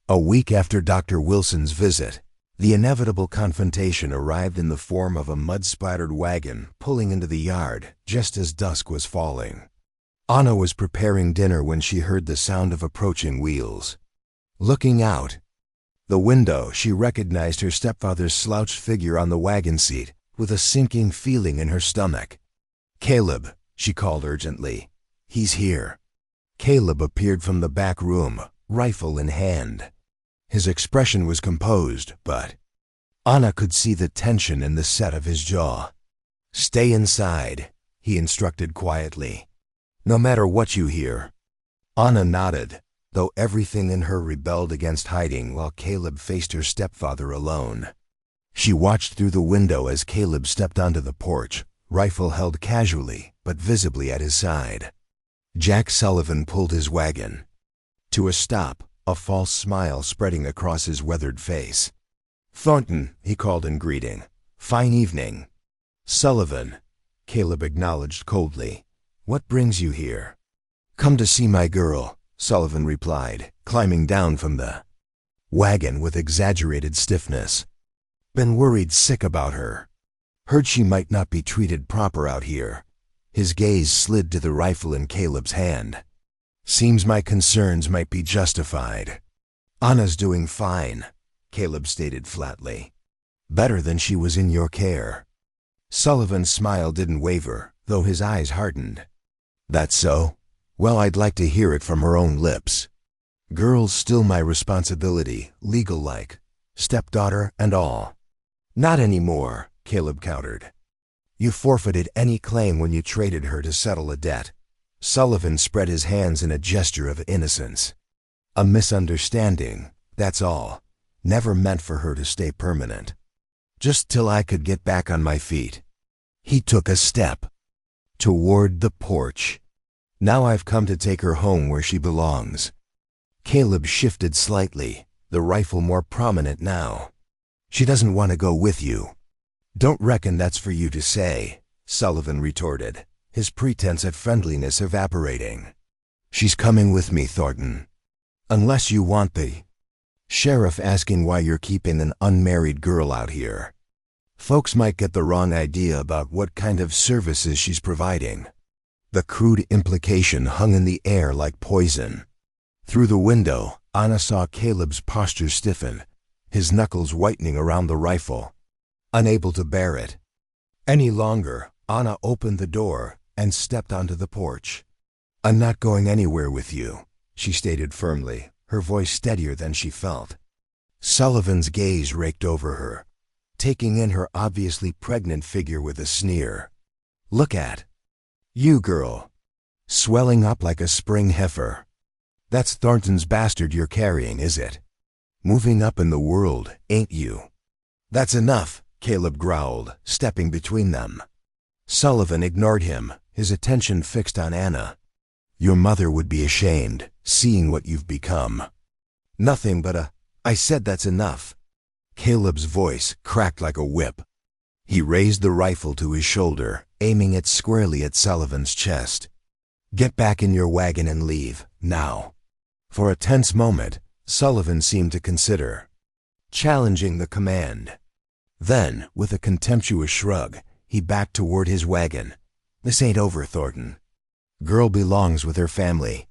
A week after Dr. Wilson's visit, The inevitable confrontation arrived in the form of a mud-splattered wagon pulling into the yard just as dusk was falling. Anna was preparing dinner when she heard the sound of approaching wheels. Looking out the window, she recognized her stepfather's slouched figure on the wagon seat with a sinking feeling in her stomach. "Caleb," she called urgently. "He's here." Caleb appeared from the back room, rifle in hand. His expression was composed, but Anna could see the tension in the set of his jaw. "Stay inside," he instructed quietly. "No matter what you hear." Anna nodded, though everything in her rebelled against hiding while Caleb faced her stepfather alone. She watched through the window as Caleb stepped onto the porch, rifle held casually but visibly at his side. Jack Sullivan pulled his wagon to a stop, a false smile spreading across his weathered face. "Thornton," he called in greeting. "Fine evening." "Sullivan," Caleb acknowledged coldly. "What brings you here?" "Come to see my girl," Sullivan replied, climbing down from the wagon with exaggerated stiffness. "Been worried sick about her. Heard she might not be treated proper out here." His gaze slid to the rifle in Caleb's hand. "Seems my concerns might be justified." "Anna's doing fine," Caleb stated flatly. "Better than she was in your care." Sullivan's smile didn't waver, though his eyes hardened. "That's so? Well, I'd like to hear it from her own lips." "Girl's still my responsibility, legal-like, stepdaughter and all." "Not anymore," Caleb countered. "You forfeited any claim when you traded her to settle a debt." Sullivan spread his hands in a gesture of innocence. "A misunderstanding, that's all. Never meant for her to stay permanent. Just till I could get back on my feet." He took a step toward the porch. "Now I've come to take her home where she belongs." Caleb shifted slightly, the rifle more prominent now. "She doesn't want to go with you." "Don't reckon that's for you to say," Sullivan retorted, his pretense at friendliness evaporating. "She's coming with me, Thornton. Unless you want the sheriff asking why you're keeping an unmarried girl out here. Folks might get the wrong idea about what kind of services she's providing." The crude implication hung in the air like poison. Through the window, Anna saw Caleb's posture stiffen, his knuckles whitening around the rifle. Unable to bear it any longer, Anna opened the door and stepped onto the porch. "I'm not going anywhere with you," she stated firmly, her voice steadier than she felt. Sullivan's gaze raked over her, taking in her obviously pregnant figure with a sneer. "Look at you, girl. Swelling up like a spring heifer. That's Thornton's bastard you're carrying, is it? Moving up in the world, ain't you?" "That's enough," Caleb growled, stepping between them. Sullivan ignored him, his attention fixed on Anna. "Your mother would be ashamed, seeing what you've become." "Nothing but I said that's enough." Caleb's voice cracked like a whip. He raised the rifle to his shoulder, aiming it squarely at Sullivan's chest. "Get back in your wagon and leave, now." For a tense moment, Sullivan seemed to consider challenging the command. Then, with a contemptuous shrug, he backed toward his wagon. "This ain't over, Thornton. Girl belongs with her family."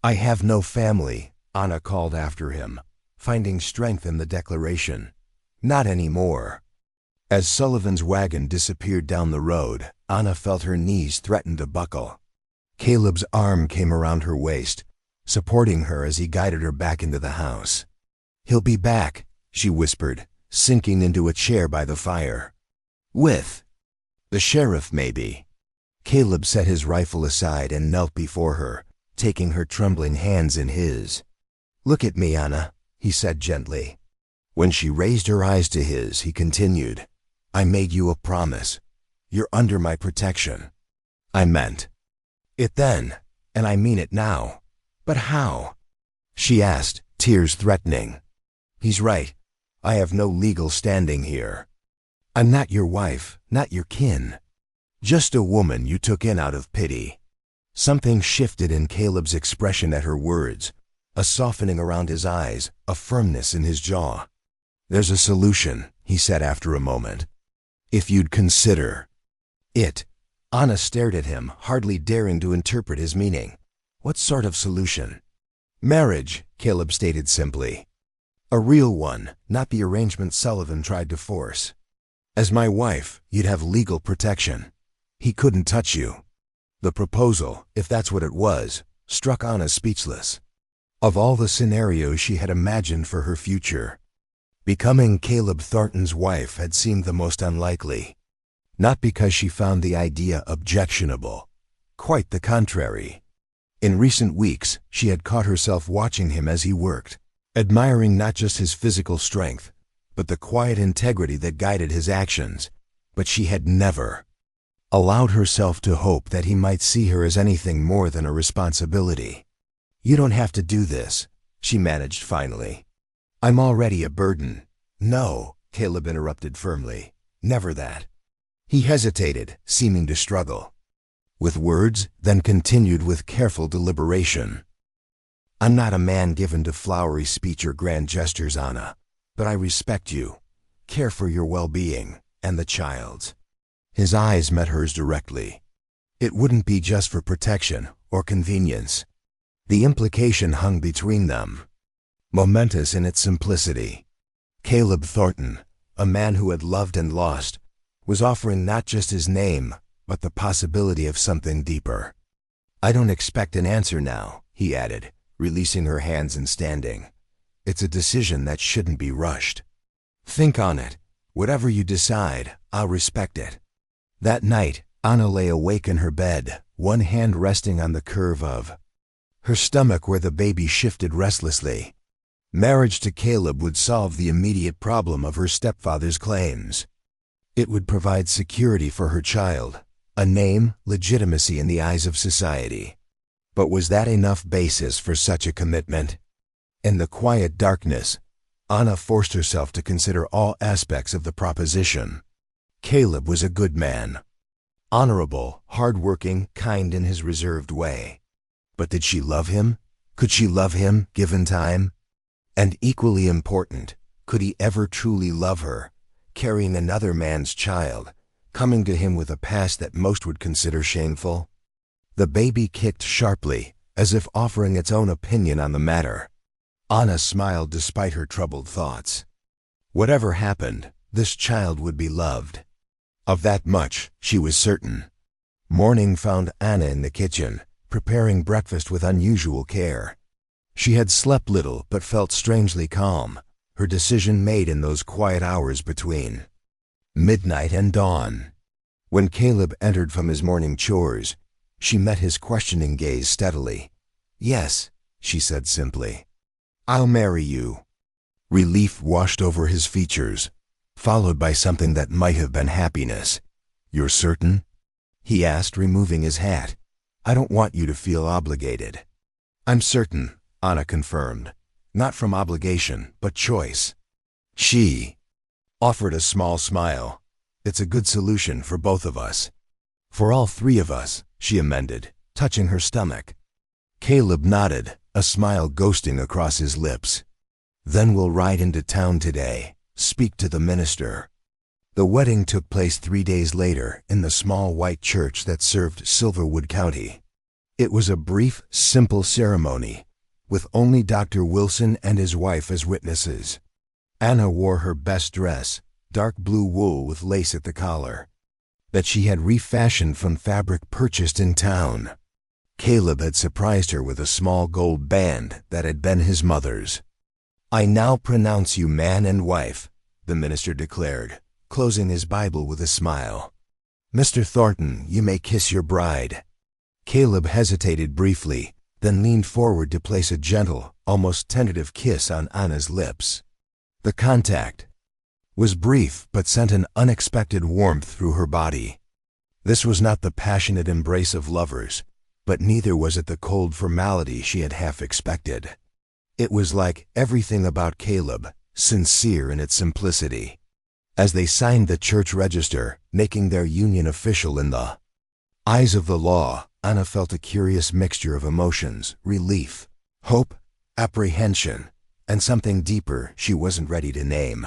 "I have no family," Anna called after him, finding strength in the declaration. "Not anymore." As Sullivan's wagon disappeared down the road, Anna felt her knees threaten to buckle. Caleb's arm came around her waist, supporting her as he guided her back into the house. "He'll be back," she whispered, sinking into a chair by the fire. "With the sheriff, maybe." Caleb set his rifle aside and knelt before her, taking her trembling hands in his. "Look at me, Anna," he said gently. When she raised her eyes to his, he continued, "I made you a promise. You're under my protection. I meant it then, and I mean it now." "But how?" she asked, tears threatening. "He's right. I have no legal standing here. I'm not your wife, not your kin. Just a woman you took in out of pity." Something shifted in Caleb's expression at her words, a softening around his eyes, a firmness in his jaw. "There's a solution," he said after a moment. "If you'd consider it." Anna stared at him, hardly daring to interpret his meaning. What sort of solution? "Marriage," Caleb stated simply. "A real one, not the arrangement Sullivan tried to force. As my wife, you'd have legal protection. He couldn't touch you." The proposal, if that's what it was, struck Anna speechless. Of all the scenarios she had imagined for her future, becoming Caleb Thornton's wife had seemed the most unlikely. Not because she found the idea objectionable. Quite the contrary. In recent weeks, she had caught herself watching him as he worked, admiring not just his physical strength, but the quiet integrity that guided his actions. But she had never allowed herself to hope that he might see her as anything more than a responsibility. "You don't have to do this," she managed finally. "I'm already a burden." "No," Caleb interrupted firmly. "Never that." He hesitated, seeming to struggle with words, then continued with careful deliberation. "I'm not a man given to flowery speech or grand gestures, Anna, but I respect you, care for your well-being, and the child's." His eyes met hers directly. It wouldn't be just for protection or convenience. The implication hung between them, momentous in its simplicity. Caleb Thornton, a man who had loved and lost, was offering not just his name, but the possibility of something deeper. "I don't expect an answer now," he added, releasing her hands and standing. "It's a decision that shouldn't be rushed. Think on it. Whatever you decide, I'll respect it." That night, Anna lay awake in her bed, one hand resting on the curve of her stomach where the baby shifted restlessly. Marriage to Caleb would solve the immediate problem of her stepfather's claims. It would provide security for her child, a name, legitimacy in the eyes of society. But was that enough basis for such a commitment? In the quiet darkness, Anna forced herself to consider all aspects of the proposition. Caleb was a good man. Honorable, hard-working, kind in his reserved way. But did she love him? Could she love him, given time? And equally important, could he ever truly love her, carrying another man's child, coming to him with a past that most would consider shameful? The baby kicked sharply, as if offering its own opinion on the matter. Anna smiled despite her troubled thoughts. Whatever happened, this child would be loved. Of that much, she was certain. Morning found Anna in the kitchen, preparing breakfast with unusual care. She had slept little but felt strangely calm, her decision made in those quiet hours between midnight and dawn. When Caleb entered from his morning chores, she met his questioning gaze steadily. "Yes," she said simply. "I'll marry you." Relief washed over his features, followed by something that might have been happiness. "You're certain?" he asked, removing his hat. "I don't want you to feel obligated." "I'm certain," Anna confirmed. "Not from obligation, but choice." She offered a small smile. "It's a good solution for both of us." "For all three of us," she amended, touching her stomach. Caleb nodded, a smile ghosting across his lips. "Then we'll ride into town today, speak to the minister." The wedding took place 3 days later in the small white church that served Silverwood County. It was a brief, simple ceremony, with only Dr. Wilson and his wife as witnesses. Anna wore her best dress, dark blue wool with lace at the collar, that she had refashioned from fabric purchased in town. Caleb had surprised her with a small gold band that had been his mother's. "I now pronounce you man and wife," the minister declared, closing his Bible with a smile. "Mr. Thornton, you may kiss your bride." Caleb hesitated briefly, then leaned forward to place a gentle, almost tentative kiss on Anna's lips. The contact was brief but sent an unexpected warmth through her body. This was not the passionate embrace of lovers, but neither was it the cold formality she had half expected. It was like everything about Caleb, sincere in its simplicity. As they signed the church register, making their union official in the eyes of the law, Anna felt a curious mixture of emotions: relief, hope, apprehension, and something deeper she wasn't ready to name.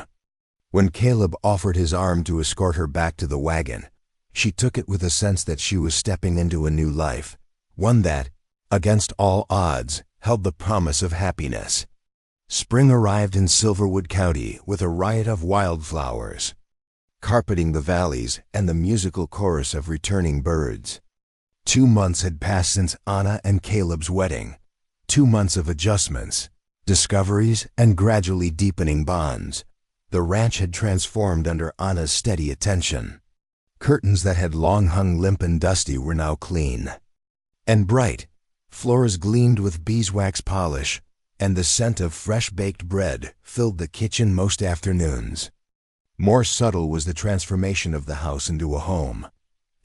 When Caleb offered his arm to escort her back to the wagon, she took it with a sense that she was stepping into a new life, one that, against all odds, held the promise of happiness. Spring arrived in Silverwood County with a riot of wildflowers, carpeting the valleys and the musical chorus of returning birds. 2 months had passed since Anna and Caleb's wedding, 2 months of adjustments, discoveries, and gradually deepening bonds. The ranch had transformed under Anna's steady attention. Curtains that had long hung limp and dusty were now clean and bright. Floors gleamed with beeswax polish, and the scent of fresh-baked bread filled the kitchen most afternoons. More subtle was the transformation of the house into a home,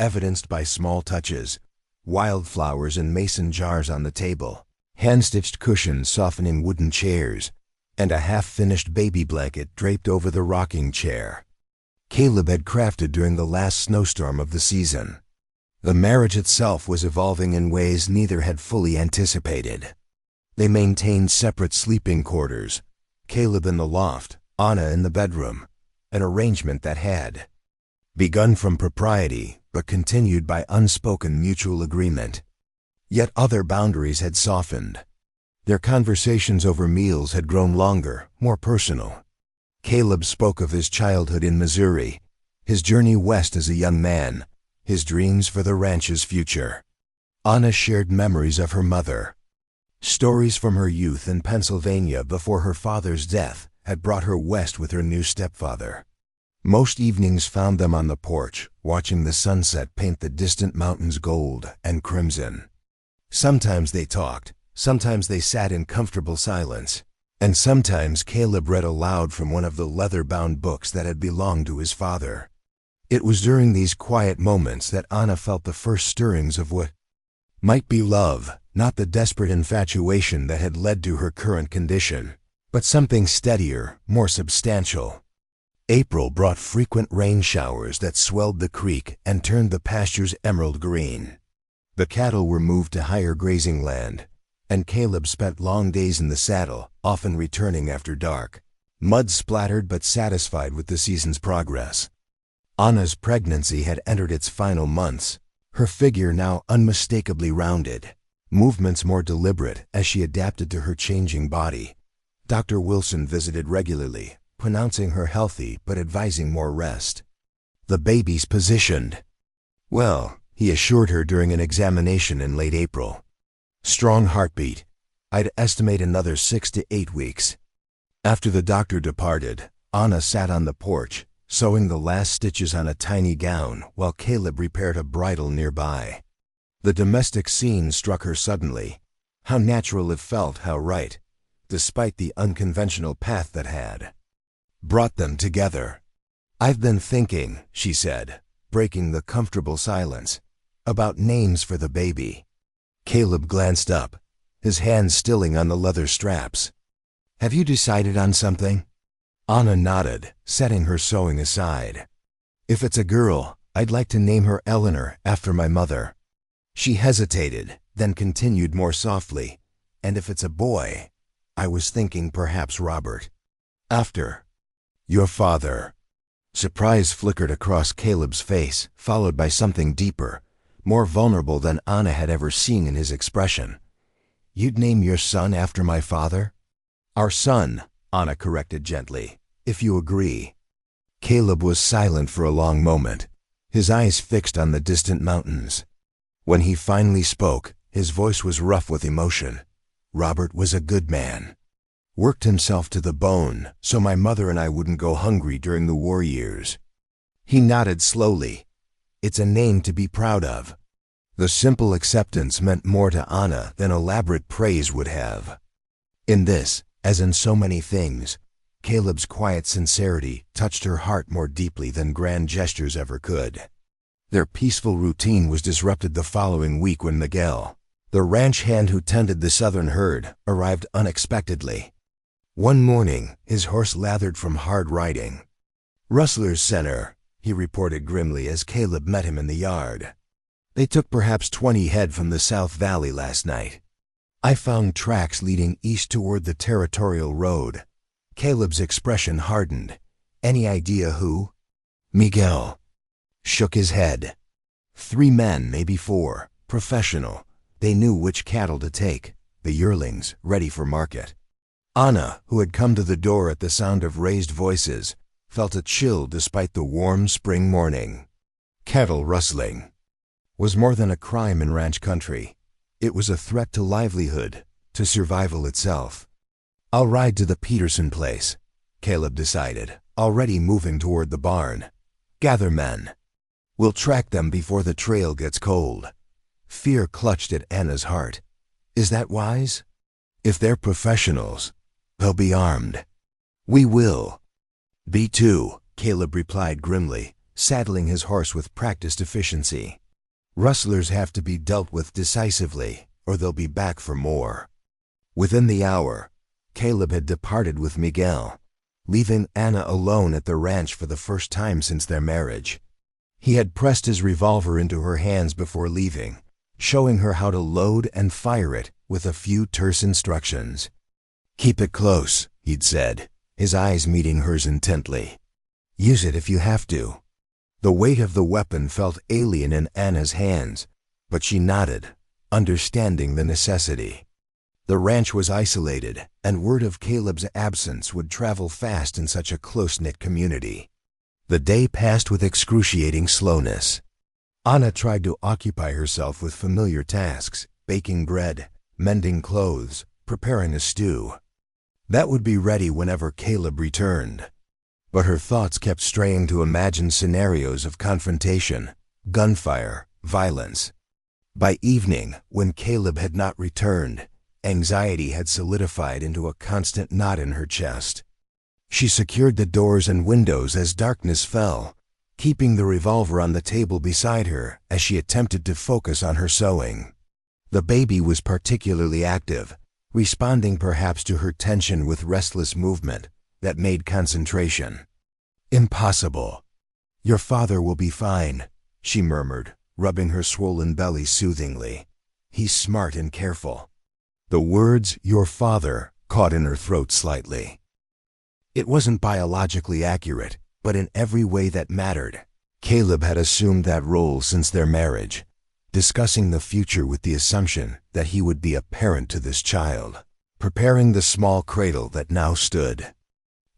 evidenced by small touches, wildflowers in mason jars on the table, hand-stitched cushions softening wooden chairs, and a half-finished baby blanket draped over the rocking chair. Caleb had crafted during the last snowstorm of the season. The marriage itself was evolving in ways neither had fully anticipated. They maintained separate sleeping quarters, Caleb in the loft, Anna in the bedroom, an arrangement that had begun from propriety but continued by unspoken mutual agreement. Yet other boundaries had softened. Their conversations over meals had grown longer, more personal. Caleb spoke of his childhood in Missouri, his journey west as a young man, his dreams for the ranch's future. Anna shared memories of her mother. Stories from her youth in Pennsylvania before her father's death had brought her west with her new stepfather. Most evenings found them on the porch, watching the sunset paint the distant mountains gold and crimson. Sometimes they talked, sometimes they sat in comfortable silence, and sometimes Caleb read aloud from one of the leather-bound books that had belonged to his father. It was during these quiet moments that Anna felt the first stirrings of what might be love, not the desperate infatuation that had led to her current condition, but something steadier, more substantial. April brought frequent rain showers that swelled the creek and turned the pastures emerald green. The cattle were moved to higher grazing land, and Caleb spent long days in the saddle, often returning after dark, mud-splattered but satisfied with the season's progress. Anna's pregnancy had entered its final months, her figure now unmistakably rounded, movements more deliberate as she adapted to her changing body. Dr. Wilson visited regularly, pronouncing her healthy but advising more rest. The baby's positioned well, he assured her during an examination in late April. Strong heartbeat. I'd estimate another 6 to 8 weeks. After the doctor departed, Anna sat on the porch, sewing the last stitches on a tiny gown while Caleb repaired a bridle nearby. The domestic scene struck her suddenly. How natural it felt, how right, despite the unconventional path that had brought them together. I've been thinking, she said, breaking the comfortable silence, about names for the baby. Caleb glanced up, his hands stilling on the leather straps. Have you decided on something? Anna nodded, setting her sewing aside. If it's a girl, I'd like to name her Eleanor after my mother. She hesitated, then continued more softly. And if it's a boy, I was thinking perhaps Robert. After your father. Surprise flickered across Caleb's face, followed by something deeper, more vulnerable than Anna had ever seen in his expression. You'd name your son after my father? Our son, Anna corrected gently, if you agree. Caleb was silent for a long moment, his eyes fixed on the distant mountains. When he finally spoke, his voice was rough with emotion. Robert was a good man. Worked himself to the bone so my mother and I wouldn't go hungry during the war years. He nodded slowly. It's a name to be proud of. The simple acceptance meant more to Anna than elaborate praise would have. In this, as in so many things, Caleb's quiet sincerity touched her heart more deeply than grand gestures ever could. Their peaceful routine was disrupted the following week when Miguel, the ranch hand who tended the southern herd, arrived unexpectedly. One morning, his horse lathered from hard riding. Rustler's center, he reported grimly as Caleb met him in the yard. They took perhaps 20 head from the South Valley last night. I found tracks leading east toward the territorial road. Caleb's expression hardened. Any idea who? Miguel shook his head. 3 men, maybe 4, professional. They knew which cattle to take, the yearlings, ready for market. Anna, who had come to the door at the sound of raised voices, felt a chill despite the warm spring morning. Cattle rustling was more than a crime in ranch country. It was a threat to livelihood, to survival itself. I'll ride to the Peterson place, Caleb decided, already moving toward the barn. Gather men. We'll track them before the trail gets cold. Fear clutched at Anna's heart. Is that wise? If they're professionals, they'll be armed. We will. Me too, Caleb replied grimly, saddling his horse with practiced efficiency. Rustlers have to be dealt with decisively, or they'll be back for more. Within the hour, Caleb had departed with Miguel, leaving Anna alone at the ranch for the first time since their marriage. He had pressed his revolver into her hands before leaving, showing her how to load and fire it with a few terse instructions. Keep it close, he'd said, his eyes meeting hers intently. Use it if you have to. The weight of the weapon felt alien in Anna's hands, but she nodded, understanding the necessity. The ranch was isolated, and word of Caleb's absence would travel fast in such a close-knit community. The day passed with excruciating slowness. Anna tried to occupy herself with familiar tasks, baking bread, mending clothes, preparing a stew. That would be ready whenever Caleb returned. But her thoughts kept straying to imagined scenarios of confrontation, gunfire, violence. By evening, when Caleb had not returned, anxiety had solidified into a constant knot in her chest. She secured the doors and windows as darkness fell, keeping the revolver on the table beside her as she attempted to focus on her sewing. The baby was particularly active, responding perhaps to her tension with restless movement that made concentration. Impossible. Your father will be fine, she murmured, rubbing her swollen belly soothingly. He's smart and careful. The words, your father, caught in her throat slightly. It wasn't biologically accurate, but in every way that mattered. Caleb had assumed that role since their marriage, discussing the future with the assumption that he would be a parent to this child, preparing the small cradle that now stood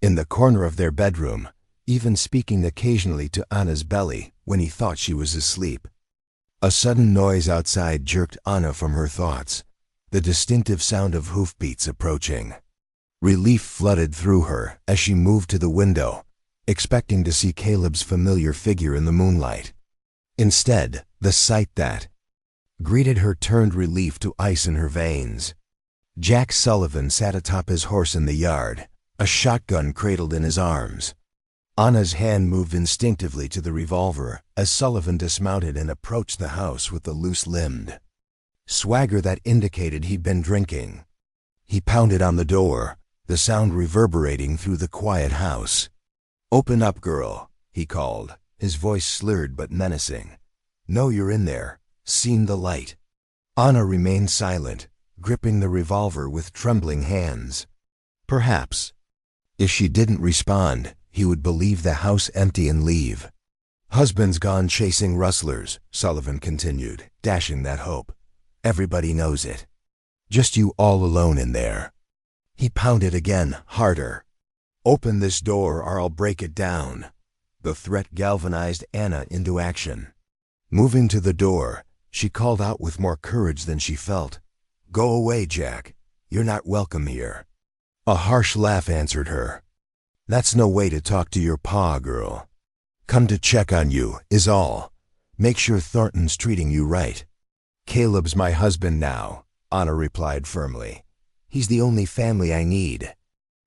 in the corner of their bedroom, even speaking occasionally to Anna's belly when he thought she was asleep. A sudden noise outside jerked Anna from her thoughts, the distinctive sound of hoofbeats approaching. Relief flooded through her as she moved to the window, expecting to see Caleb's familiar figure in the moonlight. Instead, the sight that greeted her turned relief to ice in her veins. Jack Sullivan sat atop his horse in the yard, a shotgun cradled in his arms. Anna's hand moved instinctively to the revolver as Sullivan dismounted and approached the house with the loose-limbed swagger that indicated he'd been drinking. He pounded on the door, the sound reverberating through the quiet house. "Open up, girl," he called, his voice slurred but menacing. "Know you're in there. Seen the light." Anna remained silent, gripping the revolver with trembling hands. Perhaps, if she didn't respond, he would believe the house empty and leave. "Husband's gone chasing rustlers," Sullivan continued, dashing that hope. "Everybody knows it. Just you all alone in there." He pounded again, harder. "Open this door or I'll break it down." The threat galvanized Anna into action. Moving to the door, she called out with more courage than she felt. "Go away, Jack. You're not welcome here." A harsh laugh answered her. "That's no way to talk to your pa, girl. Come to check on you, is all. Make sure Thornton's treating you right." "Caleb's my husband now," Anna replied firmly. "He's the only family I need.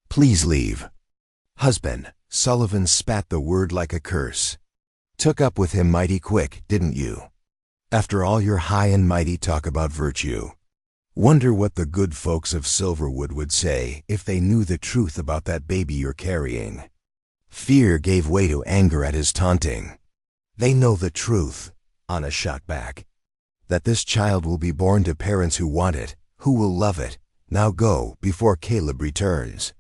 Please leave." "Husband," Sullivan spat the word like a curse. "Took up with him mighty quick, didn't you? After all your high and mighty talk about virtue. Wonder what the good folks of Silverwood would say if they knew the truth about that baby you're carrying." Fear gave way to anger at his taunting. "They know the truth," Anna shot back. "That this child will be born to parents who want it, Who will love it? Now go, before Caleb returns."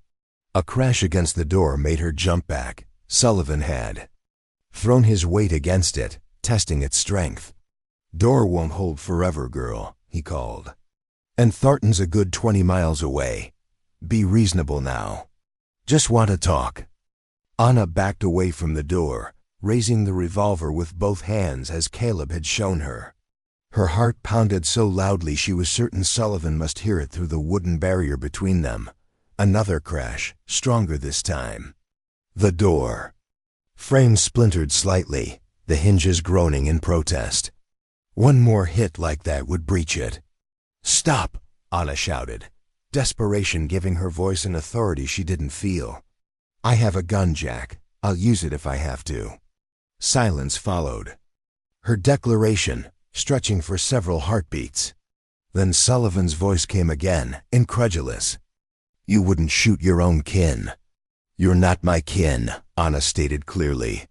A crash against the door made her jump back. Sullivan had thrown his weight against it, testing its strength. "Door won't hold forever, girl," he called. "And Thornton's a good 20 miles away. Be reasonable now. Just want to talk." Anna backed away from the door, raising the revolver with both hands as Caleb had shown her. Her heart pounded so loudly she was certain Sullivan must hear it through the wooden barrier between them. Another crash, stronger this time. The door frame splintered slightly, the hinges groaning in protest. One more hit like that would breach it. "Stop!" Anna shouted, desperation giving her voice an authority she didn't feel. "I have a gun, Jack. I'll use it if I have to." Silence followed. Her declaration, stretching for several heartbeats. Then Sullivan's voice came again, incredulous. "You wouldn't shoot your own kin." "You're not my kin," Anna stated clearly.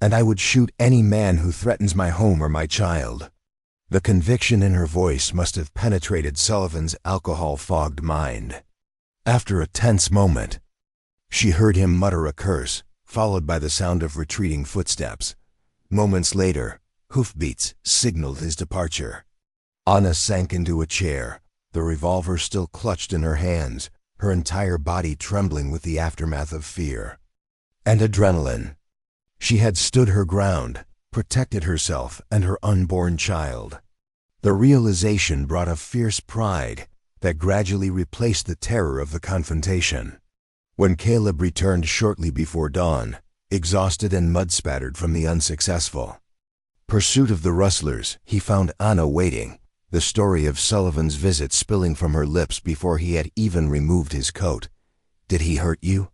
"And I would shoot any man who threatens my home or my child." The conviction in her voice must have penetrated Sullivan's alcohol-fogged mind. After a tense moment, she heard him mutter a curse, followed by the sound of retreating footsteps. Moments later, hoofbeats signaled his departure. Anna sank into a chair, the revolver still clutched in her hands, her entire body trembling with the aftermath of fear and adrenaline. She had stood her ground, protected herself and her unborn child. The realization brought a fierce pride that gradually replaced the terror of the confrontation. When Caleb returned shortly before dawn, exhausted and mud-spattered from the unsuccessful pursuit of the rustlers, he found Anna waiting, the story of Sullivan's visit spilling from her lips before he had even removed his coat. "Did he hurt you?"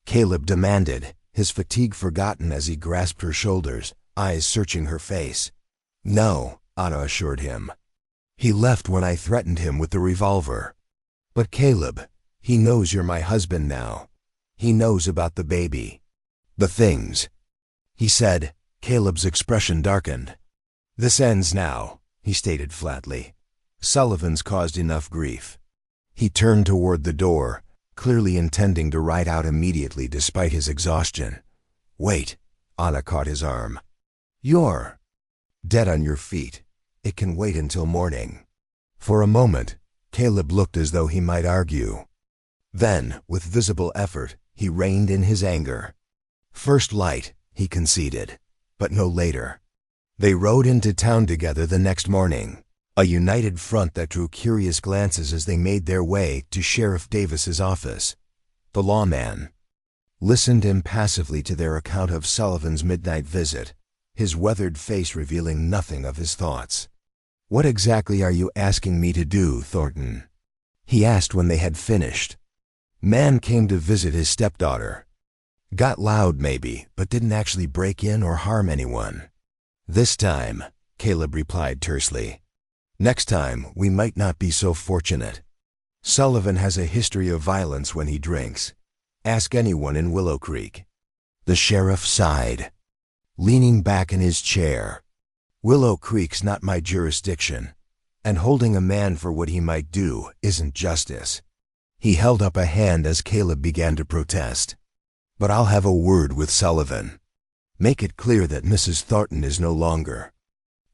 Caleb demanded, his fatigue forgotten as he grasped her shoulders, eyes searching her face. "No," Anna assured him. "He left when I threatened him with the revolver." "But Caleb, he knows you're my husband now. He knows about the baby. The things," he said. Caleb's expression darkened. "This ends now," he stated flatly. "Sullivan's caused enough grief." He turned toward the door, clearly intending to ride out immediately despite his exhaustion. "Wait," Anna caught his arm. "You're dead on your feet. It can wait until morning." For a moment, Caleb looked as though he might argue. Then, with visible effort, he reined in his anger. "First light," he conceded, "but no later." They rode into town together the next morning, a united front that drew curious glances as they made their way to Sheriff Davis's office. The lawman listened impassively to their account of Sullivan's midnight visit, his weathered face revealing nothing of his thoughts. "What exactly are you asking me to do, Thornton?" he asked when they had finished. "Man came to visit his stepdaughter. Got loud maybe, but didn't actually break in or harm anyone." "This time," Caleb replied tersely. "Next time, we might not be so fortunate. Sullivan has a history of violence when he drinks. Ask anyone in Willow Creek." The sheriff sighed, leaning back in his chair. "Willow Creek's not my jurisdiction, and holding a man for what he might do isn't justice." He held up a hand as Caleb began to protest. "But I'll have a word with Sullivan. Make it clear that Mrs. Thornton is no longer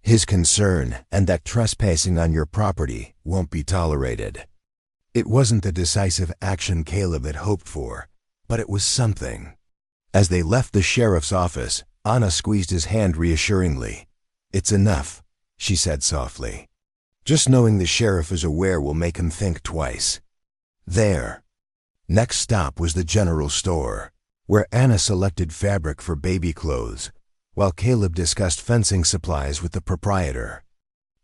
his concern and that trespassing on your property won't be tolerated." It wasn't the decisive action Caleb had hoped for, but it was something. As they left the sheriff's office, Anna squeezed his hand reassuringly. "It's enough," she said softly. "Just knowing the sheriff is aware will make him think twice." Their next stop was the general store, where Anna selected fabric for baby clothes, while Caleb discussed fencing supplies with the proprietor.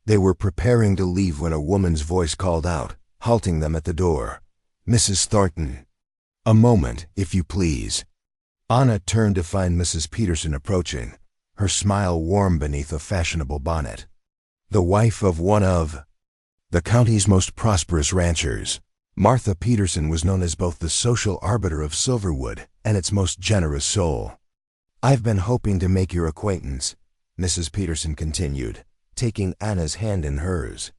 They were preparing to leave when a woman's voice called out, halting them at the door. "Mrs. Thornton." "A moment, if you please." Anna turned to find Mrs. Peterson approaching, her smile warm beneath a fashionable bonnet. The wife of one of the county's most prosperous ranchers, Martha Peterson was known as both the social arbiter of Silverwood and its most generous soul. "I've been hoping to make your acquaintance," Mrs. Peterson continued, taking Anna's hand in hers.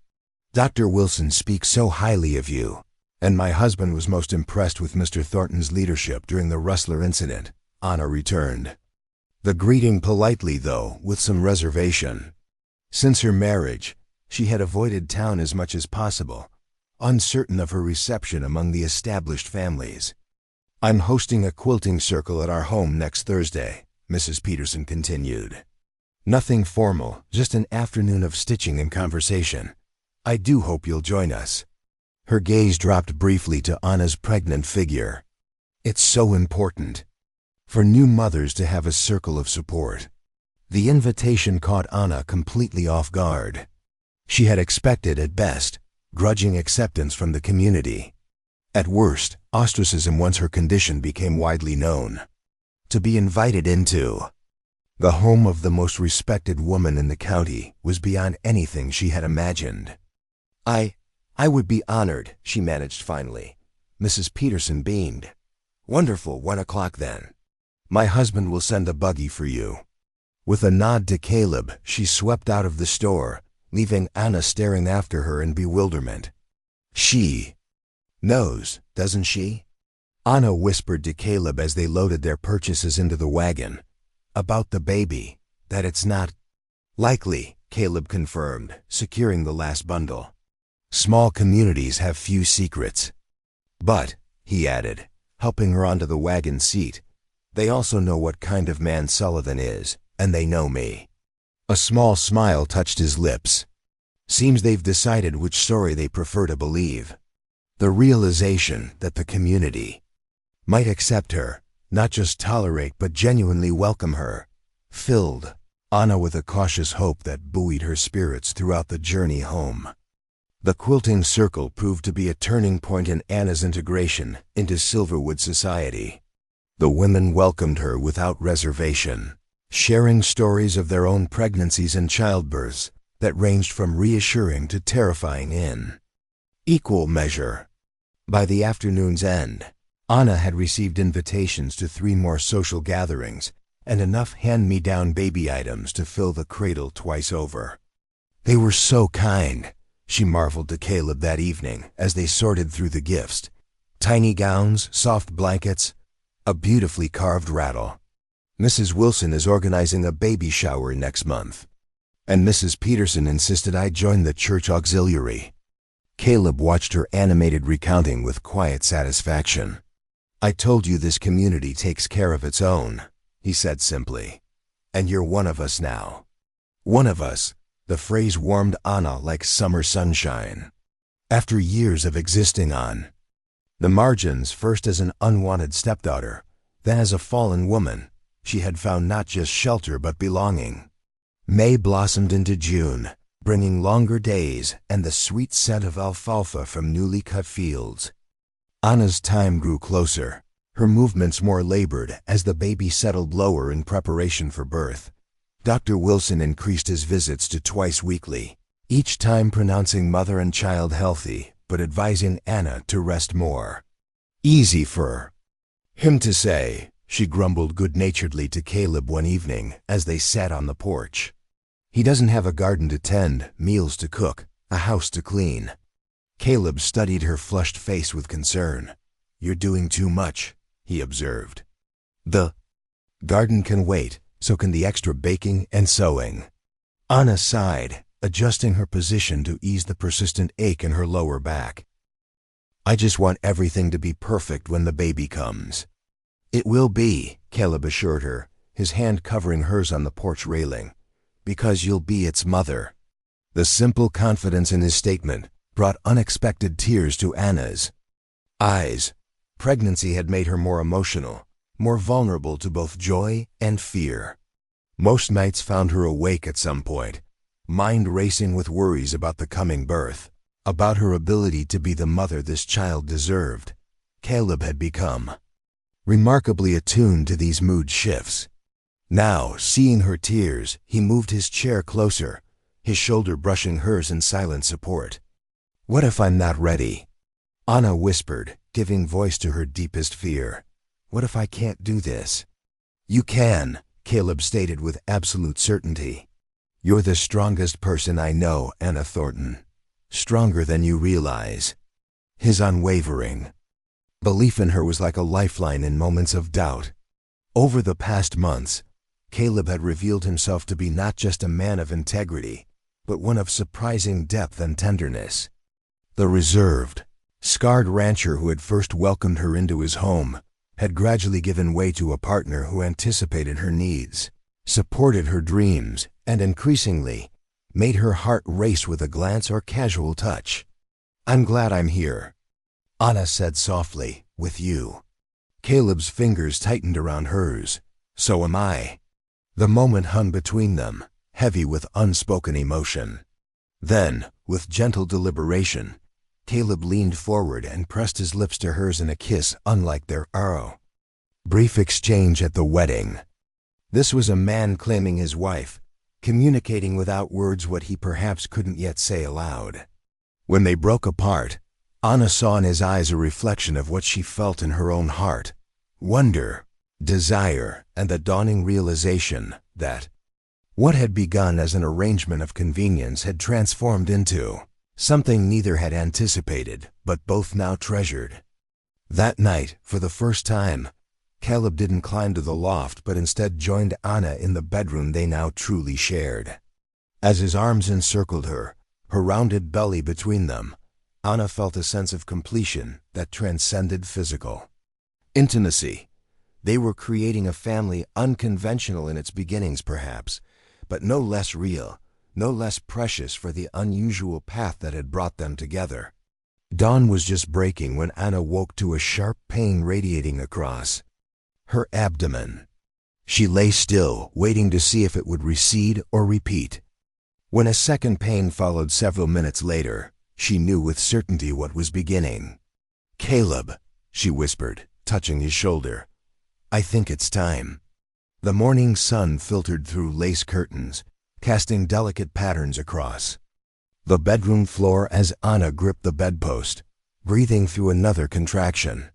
Dr. Wilson speaks so highly of you, and my husband was most impressed with Mr. Thornton's leadership during the rustler incident," Anna returned. The greeting politely, though, with some reservation. Since her marriage, she had avoided town as much as possible, uncertain of her reception among the established families. "I'm hosting a quilting circle at our home next Thursday," Mrs. Peterson continued. "Nothing formal, just an afternoon of stitching and conversation. I do hope you'll join us." Her gaze dropped briefly to Anna's pregnant figure. It's so important for new mothers to have a circle of support. The invitation caught Anna completely off guard. She had expected, at best, grudging acceptance from the community. At worst, ostracism once her condition became widely known. To be invited into the home of the most respected woman in the county was beyond anything she had imagined. I would be honored," she managed finally. Mrs. Peterson beamed. "Wonderful, 1 o'clock then. My husband will send a buggy for you." With a nod to Caleb, she swept out of the store, leaving Anna staring after her in bewilderment. "She knows, doesn't she?" Anna whispered to Caleb as they loaded their purchases into the wagon. "About the baby, that it's not likely," Caleb confirmed, securing the last bundle. "Small communities have few secrets. But," he added, helping her onto the wagon seat, "they also know what kind of man Sullivan is, and they know me." A small smile touched his lips. "Seems they've decided which story they prefer to believe." The realization that the community might accept her, not just tolerate but genuinely welcome her, filled Anna with a cautious hope that buoyed her spirits throughout the journey home. The quilting circle proved to be a turning point in Anna's integration into Silverwood society. The women welcomed her without reservation, sharing stories of their own pregnancies and childbirths that ranged from reassuring to terrifying in equal measure. By the afternoon's end, Anna had received invitations to 3 more social gatherings and enough hand-me-down baby items to fill the cradle twice over. "They were so kind," she marveled to Caleb that evening as they sorted through the gifts. Tiny gowns, soft blankets, a beautifully carved rattle. "Mrs. Wilson is organizing a baby shower next month, and Mrs. Peterson insisted I join the church auxiliary." Caleb watched her animated recounting with quiet satisfaction. "I told you this community takes care of its own," he said simply. "And you're one of us now." One of us. The phrase warmed Anna like summer sunshine. After years of existing on the margins, first as an unwanted stepdaughter, then as a fallen woman, she had found not just shelter but belonging. May blossomed into June, bringing longer days and the sweet scent of alfalfa from newly cut fields. Anna's time grew closer, her movements more labored as the baby settled lower in preparation for birth. Dr. Wilson increased his visits to twice weekly, each time pronouncing mother and child healthy, but advising Anna to rest more. "Easy for him to say," she grumbled good-naturedly to Caleb one evening as they sat on the porch. "He doesn't have a garden to tend, meals to cook, a house to clean." Caleb studied her flushed face with concern. "You're doing too much," he observed. "The garden can wait, so can the extra baking and sewing." Anna sighed, adjusting her position to ease the persistent ache in her lower back. "I just want everything to be perfect when the baby comes." "It will be," Caleb assured her, his hand covering hers on the porch railing, "because you'll be its mother." The simple confidence in his statement brought unexpected tears to Anna's eyes. Pregnancy had made her more emotional, more vulnerable to both joy and fear. Most nights found her awake at some point, mind racing with worries about the coming birth, about her ability to be the mother this child deserved. Caleb had become remarkably attuned to these mood shifts. Now, seeing her tears, he moved his chair closer, his shoulder brushing hers in silent support. "What if I'm not ready?" Anna whispered, giving voice to her deepest fear. "What if I can't do this?" "You can," Caleb stated with absolute certainty. "You're the strongest person I know, Anna Thornton. stronger than you realize. His unwavering belief in her was like a lifeline in moments of doubt. Over the past months, Caleb had revealed himself to be not just a man of integrity, but one of surprising depth and tenderness. The reserved, scarred rancher who had first welcomed her into his home had gradually given way to a partner who anticipated her needs, supported her dreams, and increasingly made her heart race with a glance or casual touch. "I'm glad I'm here," Anna said softly, "with you." Caleb's fingers tightened around hers. "So am I." The moment hung between them, heavy with unspoken emotion. Then, with gentle deliberation, Caleb leaned forward and pressed his lips to hers in a kiss unlike their brief exchange at the wedding. This was a man claiming his wife, communicating without words what he perhaps couldn't yet say aloud. When they broke apart, Anna saw in his eyes a reflection of what she felt in her own heart: wonder, desire, and the dawning realization that what had begun as an arrangement of convenience had transformed into something neither had anticipated, but both now treasured. That night, for the first time, Caleb didn't climb to the loft but instead joined Anna in the bedroom they now truly shared. As his arms encircled her, her rounded belly between them, Anna felt a sense of completion that transcended physical intimacy. They were creating a family unconventional in its beginnings perhaps, but no less real, no less precious for the unusual path that had brought them together. Dawn was just breaking when Anna woke to a sharp pain radiating across her abdomen. She lay still, waiting to see if it would recede or repeat. When a second pain followed several minutes later, she knew with certainty what was beginning. "Caleb," she whispered, touching his shoulder, "I think it's time." The morning sun filtered through lace curtains, casting delicate patterns across the bedroom floor as Anna gripped the bedpost, breathing through another contraction.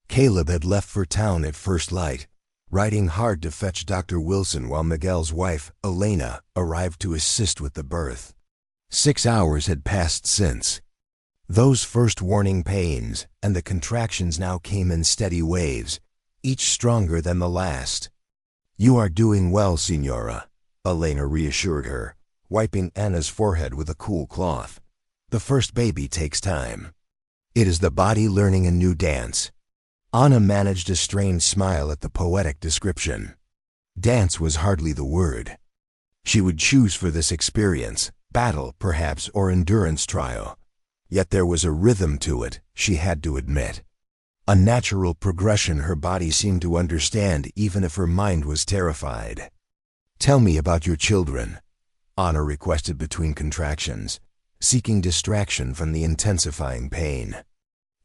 Caleb had left for town at first light, riding hard to fetch Dr. Wilson while Miguel's wife, Elena, arrived to assist with the birth. 6 hours had passed since those first warning pains, and the contractions now came in steady waves, each stronger than the last. "You are doing well, Signora," Elena reassured her, wiping Anna's forehead with a cool cloth. "The first baby takes time. It is the body learning a new dance." Anna managed a strained smile at the poetic description. Dance was hardly the word she would choose for this experience, battle perhaps or endurance trial. Yet there was a rhythm to it, she had to admit. A natural progression her body seemed to understand even if her mind was terrified. "Tell me about your children," Anna requested between contractions, seeking distraction from the intensifying pain.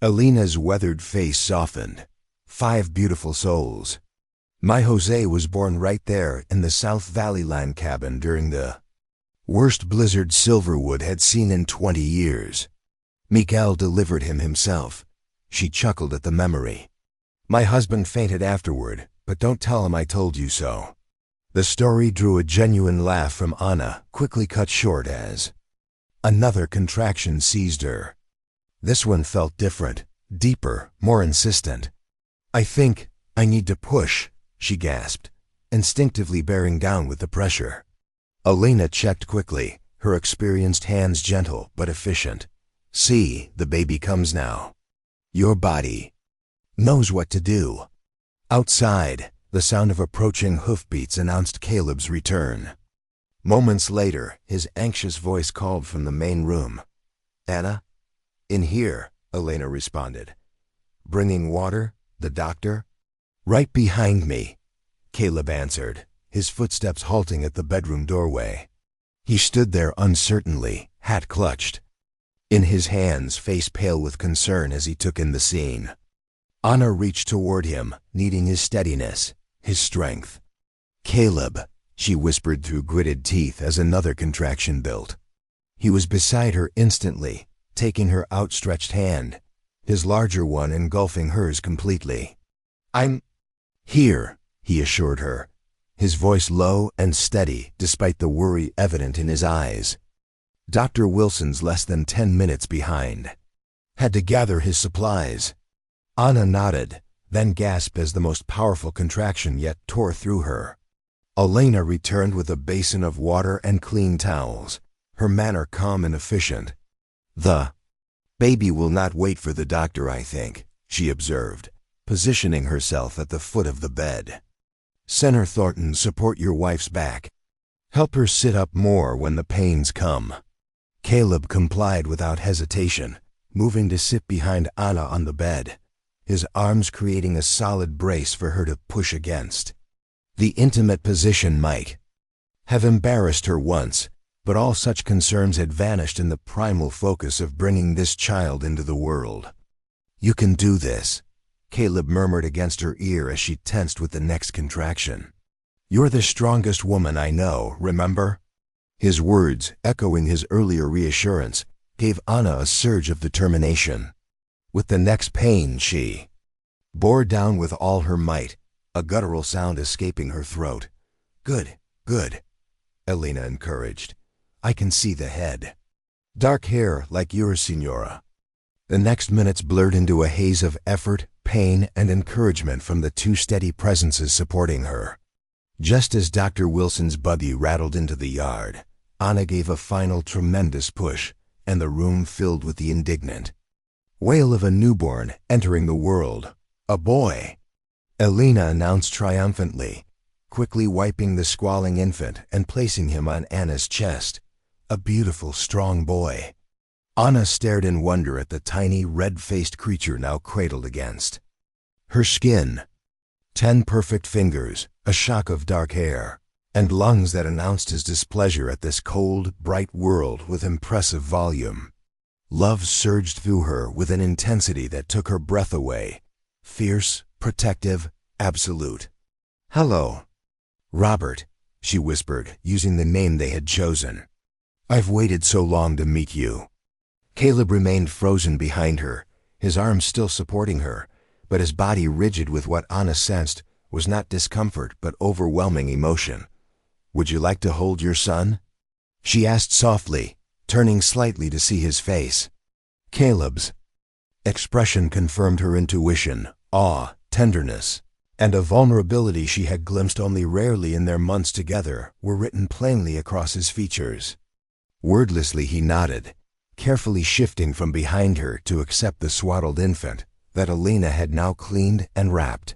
Elena's weathered face softened. "5 beautiful souls. My Jose was born right there in the South Valley Line cabin during the worst blizzard Silverwood had seen in 20 years. Miguel delivered him himself." She chuckled at the memory. "My husband fainted afterward, but don't tell him I told you so." The story drew a genuine laugh from Anna, quickly cut short as another contraction seized her. This one felt different, deeper, more insistent. "I think I need to push," she gasped, instinctively bearing down with the pressure. Elena checked quickly, her experienced hands gentle but efficient. "See, the baby comes now. Your body knows what to do." Outside, the sound of approaching hoofbeats announced Caleb's return. Moments later, his anxious voice called from the main room. "Anna?" "In here," Elena responded. "Bringing water? The doctor?" "Right behind me," Caleb answered, his footsteps halting at the bedroom doorway. He stood there uncertainly, hat clutched. In his hands, face pale with concern as he took in the scene. Anna reached toward him, needing his steadiness, his strength. "Caleb," she whispered through gritted teeth as another contraction built. He was beside her instantly, taking her outstretched hand, his larger one engulfing hers completely. "I'm here," he assured her, his voice low and steady despite the worry evident in his eyes. Dr. Wilson's less than 10 minutes behind. Had to gather his supplies. Anna nodded, then gasped as the most powerful contraction yet tore through her. Elena returned with a basin of water and clean towels, her manner calm and efficient. "The baby will not wait for the doctor, I think," she observed, positioning herself at the foot of the bed. "Senator Thornton, support your wife's back. Help her sit up more when the pains come." Caleb complied without hesitation, moving to sit behind Anna on the bed, his arms creating a solid brace for her to push against. The intimate position might have embarrassed her once, but all such concerns had vanished in the primal focus of bringing this child into the world. "You can do this," Caleb murmured against her ear as she tensed with the next contraction. "You're the strongest woman I know, remember?" His words, echoing his earlier reassurance, gave Anna a surge of determination. With the next pain, she bore down with all her might, a guttural sound escaping her throat. "Good, good," Elena encouraged. "I can see the head. Dark hair like yours, Signora." The next minutes blurred into a haze of effort, pain, and encouragement from the two steady presences supporting her. Just as Dr. Wilson's buggy rattled into the yard, Anna gave a final tremendous push, and the room filled with the indignant wail of a newborn entering the world. "A boy," Elena announced triumphantly, quickly wiping the squalling infant and placing him on Anna's chest. "A beautiful, strong boy." Anna stared in wonder at the tiny, red-faced creature now cradled against her skin. 10 perfect fingers, a shock of dark hair, and lungs that announced his displeasure at this cold, bright world with impressive volume. Love surged through her with an intensity that took her breath away. Fierce, protective, absolute. "Hello, Robert," she whispered, using the name they had chosen. "I've waited so long to meet you." Caleb remained frozen behind her, his arms still supporting her, but his body rigid with what Anna sensed was not discomfort but overwhelming emotion. "Would you like to hold your son?" she asked softly, turning slightly to see his face. Caleb's expression confirmed her intuition, awe, tenderness, and a vulnerability she had glimpsed only rarely in their months together were written plainly across his features. Wordlessly he nodded, carefully shifting from behind her to accept the swaddled infant that Elena had now cleaned and wrapped.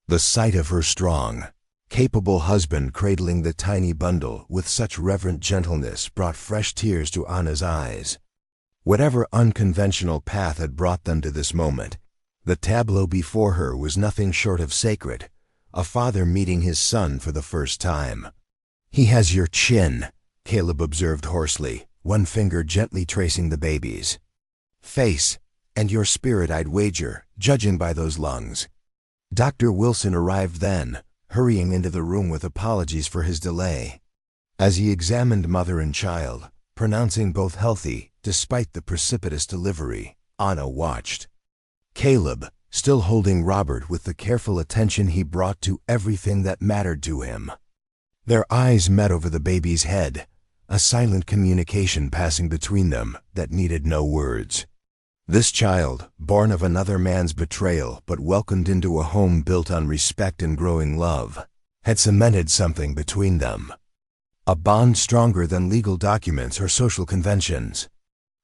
The sight of her strong, capable husband cradling the tiny bundle with such reverent gentleness brought fresh tears to Anna's eyes. Whatever unconventional path had brought them to this moment, the tableau before her was nothing short of sacred, a father meeting his son for the first time. "He has your chin," Caleb observed hoarsely, one finger gently tracing the baby's face, "and your spirit, I'd wager, judging by those lungs." Dr. Wilson arrived then, hurrying into the room with apologies for his delay. As he examined mother and child, pronouncing both healthy despite the precipitous delivery, Anna watched. Caleb, still holding Robert with the careful attention he brought to everything that mattered to him. Their eyes met over the baby's head, a silent communication passing between them that needed no words. This child, born of another man's betrayal but welcomed into a home built on respect and growing love, had cemented something between them. A bond stronger than legal documents or social conventions.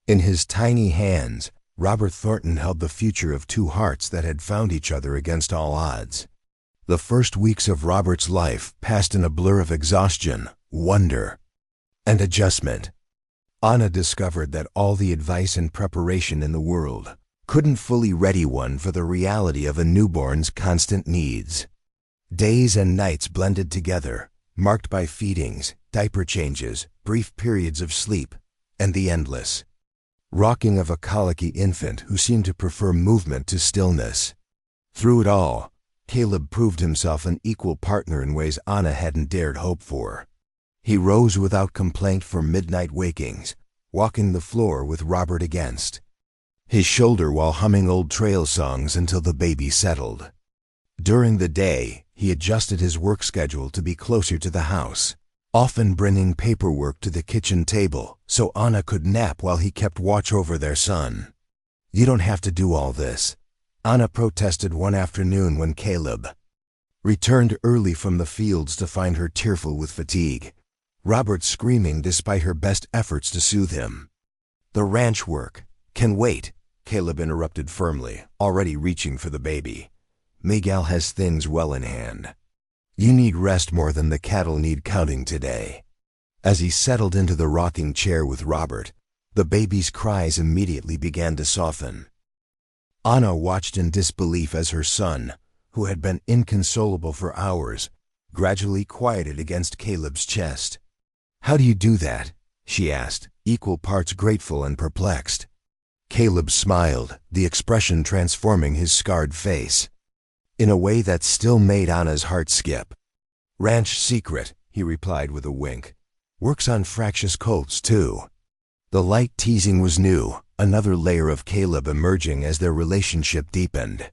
In his tiny hands, Robert Thornton held the future of two hearts that had found each other against all odds. The first weeks of Robert's life passed in a blur of exhaustion, wonder, and adjustment. Anna discovered that all the advice and preparation in the world couldn't fully ready one for the reality of a newborn's constant needs. Days and nights blended together, marked by feedings, diaper changes, brief periods of sleep, and the endless rocking of a colicky infant who seemed to prefer movement to stillness. Through it all, Caleb proved himself an equal partner in ways Anna hadn't dared hope for. He rose without complaint for midnight wakings, walking the floor with Robert against his shoulder while humming old trail songs until the baby settled. During the day, he adjusted his work schedule to be closer to the house, often bringing paperwork to the kitchen table so Anna could nap while he kept watch over their son. "You don't have to do all this," Anna protested one afternoon when Caleb returned early from the fields to find her tearful with fatigue, Robert screaming despite her best efforts to soothe him. "The ranch work can wait," Caleb interrupted firmly, already reaching for the baby. "Miguel has things well in hand. You need rest more than the cattle need counting today." As he settled into the rocking chair with Robert, the baby's cries immediately began to soften. Anna watched in disbelief as her son, who had been inconsolable for hours, gradually quieted against Caleb's chest. "How do you do that?" she asked, equal parts grateful and perplexed. Caleb smiled, the expression transforming his scarred face in a way that still made Anna's heart skip. "Ranch secret," he replied with a wink. "Works on fractious colts, too." The light teasing was new, another layer of Caleb emerging as their relationship deepened.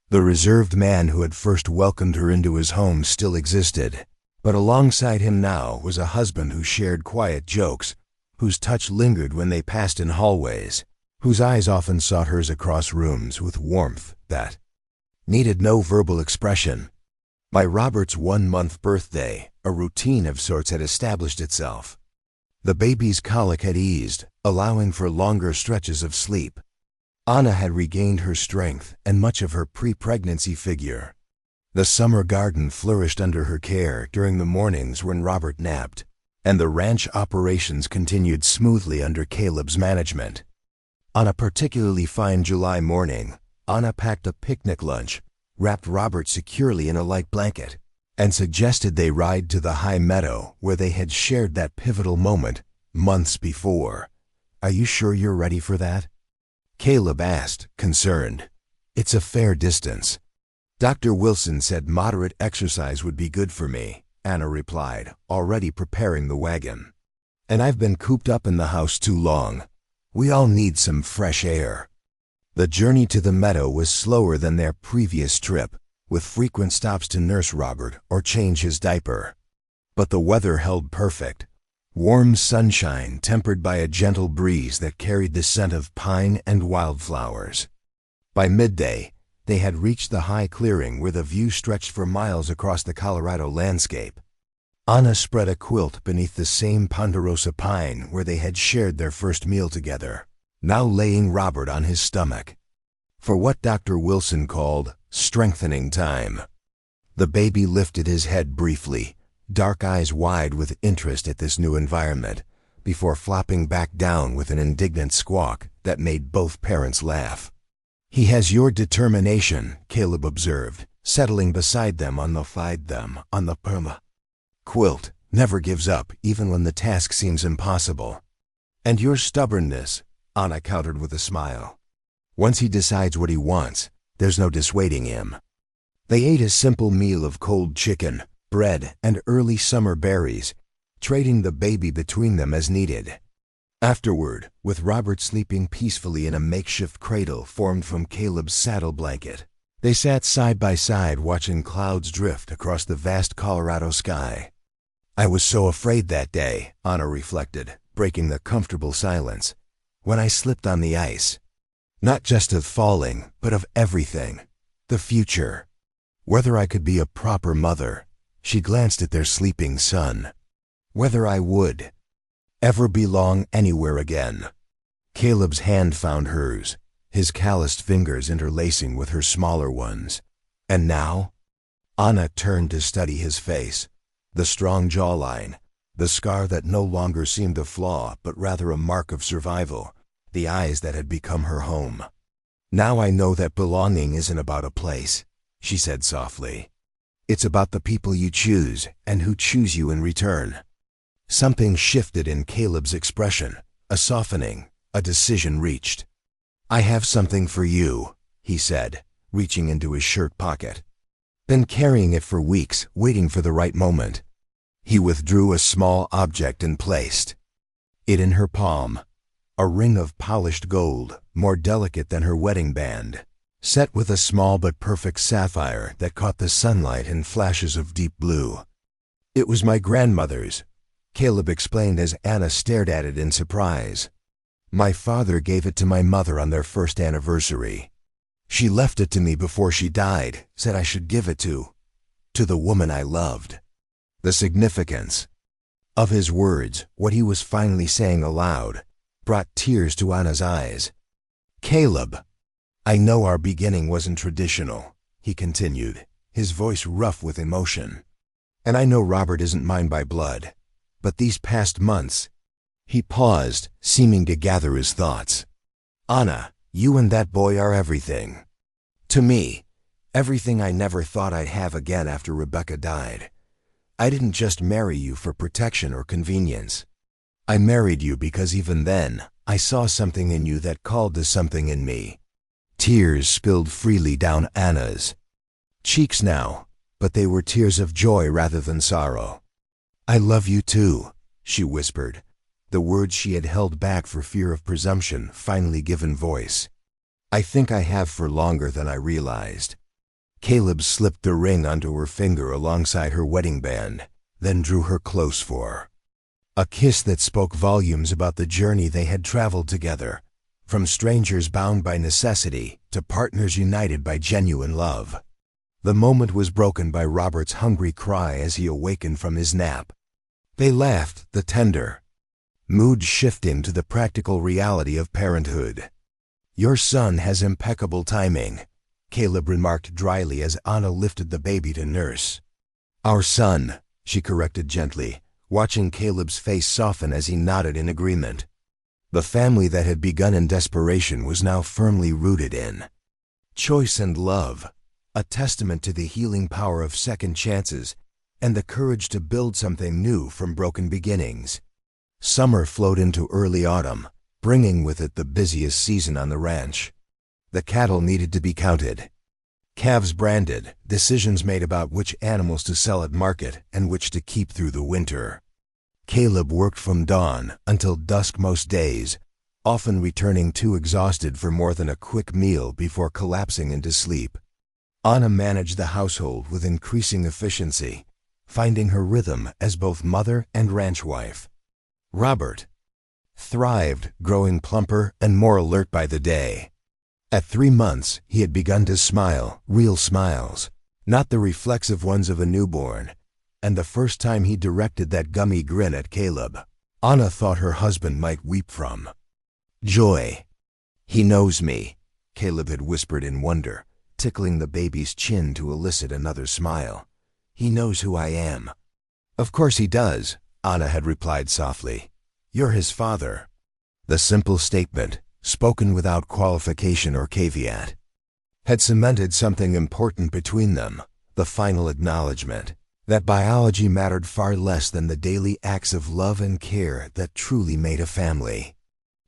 The reserved man who had first welcomed her into his home still existed, but alongside him now was a husband who shared quiet jokes, whose touch lingered when they passed in hallways, whose eyes often sought hers across rooms with warmth that needed no verbal expression. By Robert's 1-month birthday, a routine of sorts had established itself. The baby's colic had eased, allowing for longer stretches of sleep. Anna had regained her strength and much of her pre-pregnancy figure. The summer garden flourished under her care during the mornings when Robert napped, and the ranch operations continued smoothly under Caleb's management. On a particularly fine July morning, Anna packed a picnic lunch, wrapped Robert securely in a light blanket, and suggested they ride to the high meadow where they had shared that pivotal moment months before. "Are you sure you're ready for that?" Caleb asked, concerned. "It's a fair distance. Dr. Wilson said moderate exercise would be good for me," Anna replied, already preparing the wagon. "And I've been cooped up in the house too long. We all need some fresh air." The journey to the meadow was slower than their previous trip, with frequent stops to nurse Robert or change his diaper. But the weather held perfect. Warm sunshine tempered by a gentle breeze that carried the scent of pine and wildflowers. By midday, they had reached the high clearing where the view stretched for miles across the Colorado landscape. Anna spread a quilt beneath the same ponderosa pine where they had shared their first meal together, now laying Robert on his stomach for what Dr. Wilson called strengthening time. The baby lifted his head briefly, dark eyes wide with interest at this new environment, before flopping back down with an indignant squawk that made both parents laugh. "He has your determination," Caleb observed, settling beside them on the perma quilt, "never gives up even when the task seems impossible." "And your stubbornness," Anna countered with a smile. "Once he decides what he wants, there's no dissuading him." They ate a simple meal of cold chicken, bread, and early summer berries, trading the baby between them as needed. Afterward, with Robert sleeping peacefully in a makeshift cradle formed from Caleb's saddle blanket, they sat side by side watching clouds drift across the vast Colorado sky. "I was so afraid that day," Anna reflected, breaking the comfortable silence, "when I slipped on the ice. Not just of falling, but of everything. The future. Whether I could be a proper mother." She glanced at their sleeping son. "Whether I would ever belong anywhere again." Caleb's hand found hers, his calloused fingers interlacing with her smaller ones. "And now?" Anna turned to study his face, the strong jawline, the scar that no longer seemed a flaw but rather a mark of survival, the eyes that had become her home. "Now I know that belonging isn't about a place," she said softly. "It's about the people you choose and who choose you in return." Something shifted in Caleb's expression, a softening, a decision reached. "I have something for you," he said, reaching into his shirt pocket. "Been carrying it for weeks, waiting for the right moment." He withdrew a small object and placed it in her palm, a ring of polished gold, more delicate than her wedding band, set with a small but perfect sapphire that caught the sunlight in flashes of deep blue. "It was my grandmother's," Caleb explained as Anna stared at it in surprise. My father gave it to my mother on their first anniversary. She left it to me before she died, said I should give it to the woman I loved. The significance of his words, what he was finally saying aloud, brought tears to Anna's eyes. Caleb, I know our beginning wasn't traditional, he continued, his voice rough with emotion. And I know Robert isn't mine by blood. But these past months, he paused, seeming to gather his thoughts. Anna, you and that boy are everything. To me, everything I never thought I'd have again after Rebecca died. I didn't just marry you for protection or convenience. I married you because even then, I saw something in you that called to something in me. Tears spilled freely down Anna's cheeks now, but they were tears of joy rather than sorrow. I love you too, she whispered, the words she had held back for fear of presumption finally given voice. I think I have for longer than I realized. Caleb slipped the ring onto her finger alongside her wedding band, then drew her close for a kiss that spoke volumes about the journey they had traveled together, from strangers bound by necessity to partners united by genuine love. The moment was broken by Robert's hungry cry as he awakened from his nap. They laughed, the tender mood shifting to the practical reality of parenthood. Your son has impeccable timing, Caleb remarked dryly as Anna lifted the baby to nurse. Our son, she corrected gently, watching Caleb's face soften as he nodded in agreement. The family that had begun in desperation was now firmly rooted in choice and love, a testament to the healing power of second chances and the courage to build something new from broken beginnings. Summer flowed into early autumn, bringing with it the busiest season on the ranch. The cattle needed to be counted, calves branded, decisions made about which animals to sell at market and which to keep through the winter. Caleb worked from dawn until dusk most days, often returning too exhausted for more than a quick meal before collapsing into sleep. Anna managed the household with increasing efficiency, finding her rhythm as both mother and ranch wife. Robert thrived, growing plumper and more alert by the day. At 3 months, he had begun to smile, real smiles, not the reflexive ones of a newborn, and the first time he directed that gummy grin at Caleb, Anna thought her husband might weep from joy. He knows me, Caleb had whispered in wonder, tickling the baby's chin to elicit another smile. He knows who I am. Of course he does, Anna had replied softly. You're his father. The simple statement, spoken without qualification or caveat, had cemented something important between them, the final acknowledgement that biology mattered far less than the daily acts of love and care that truly made a family.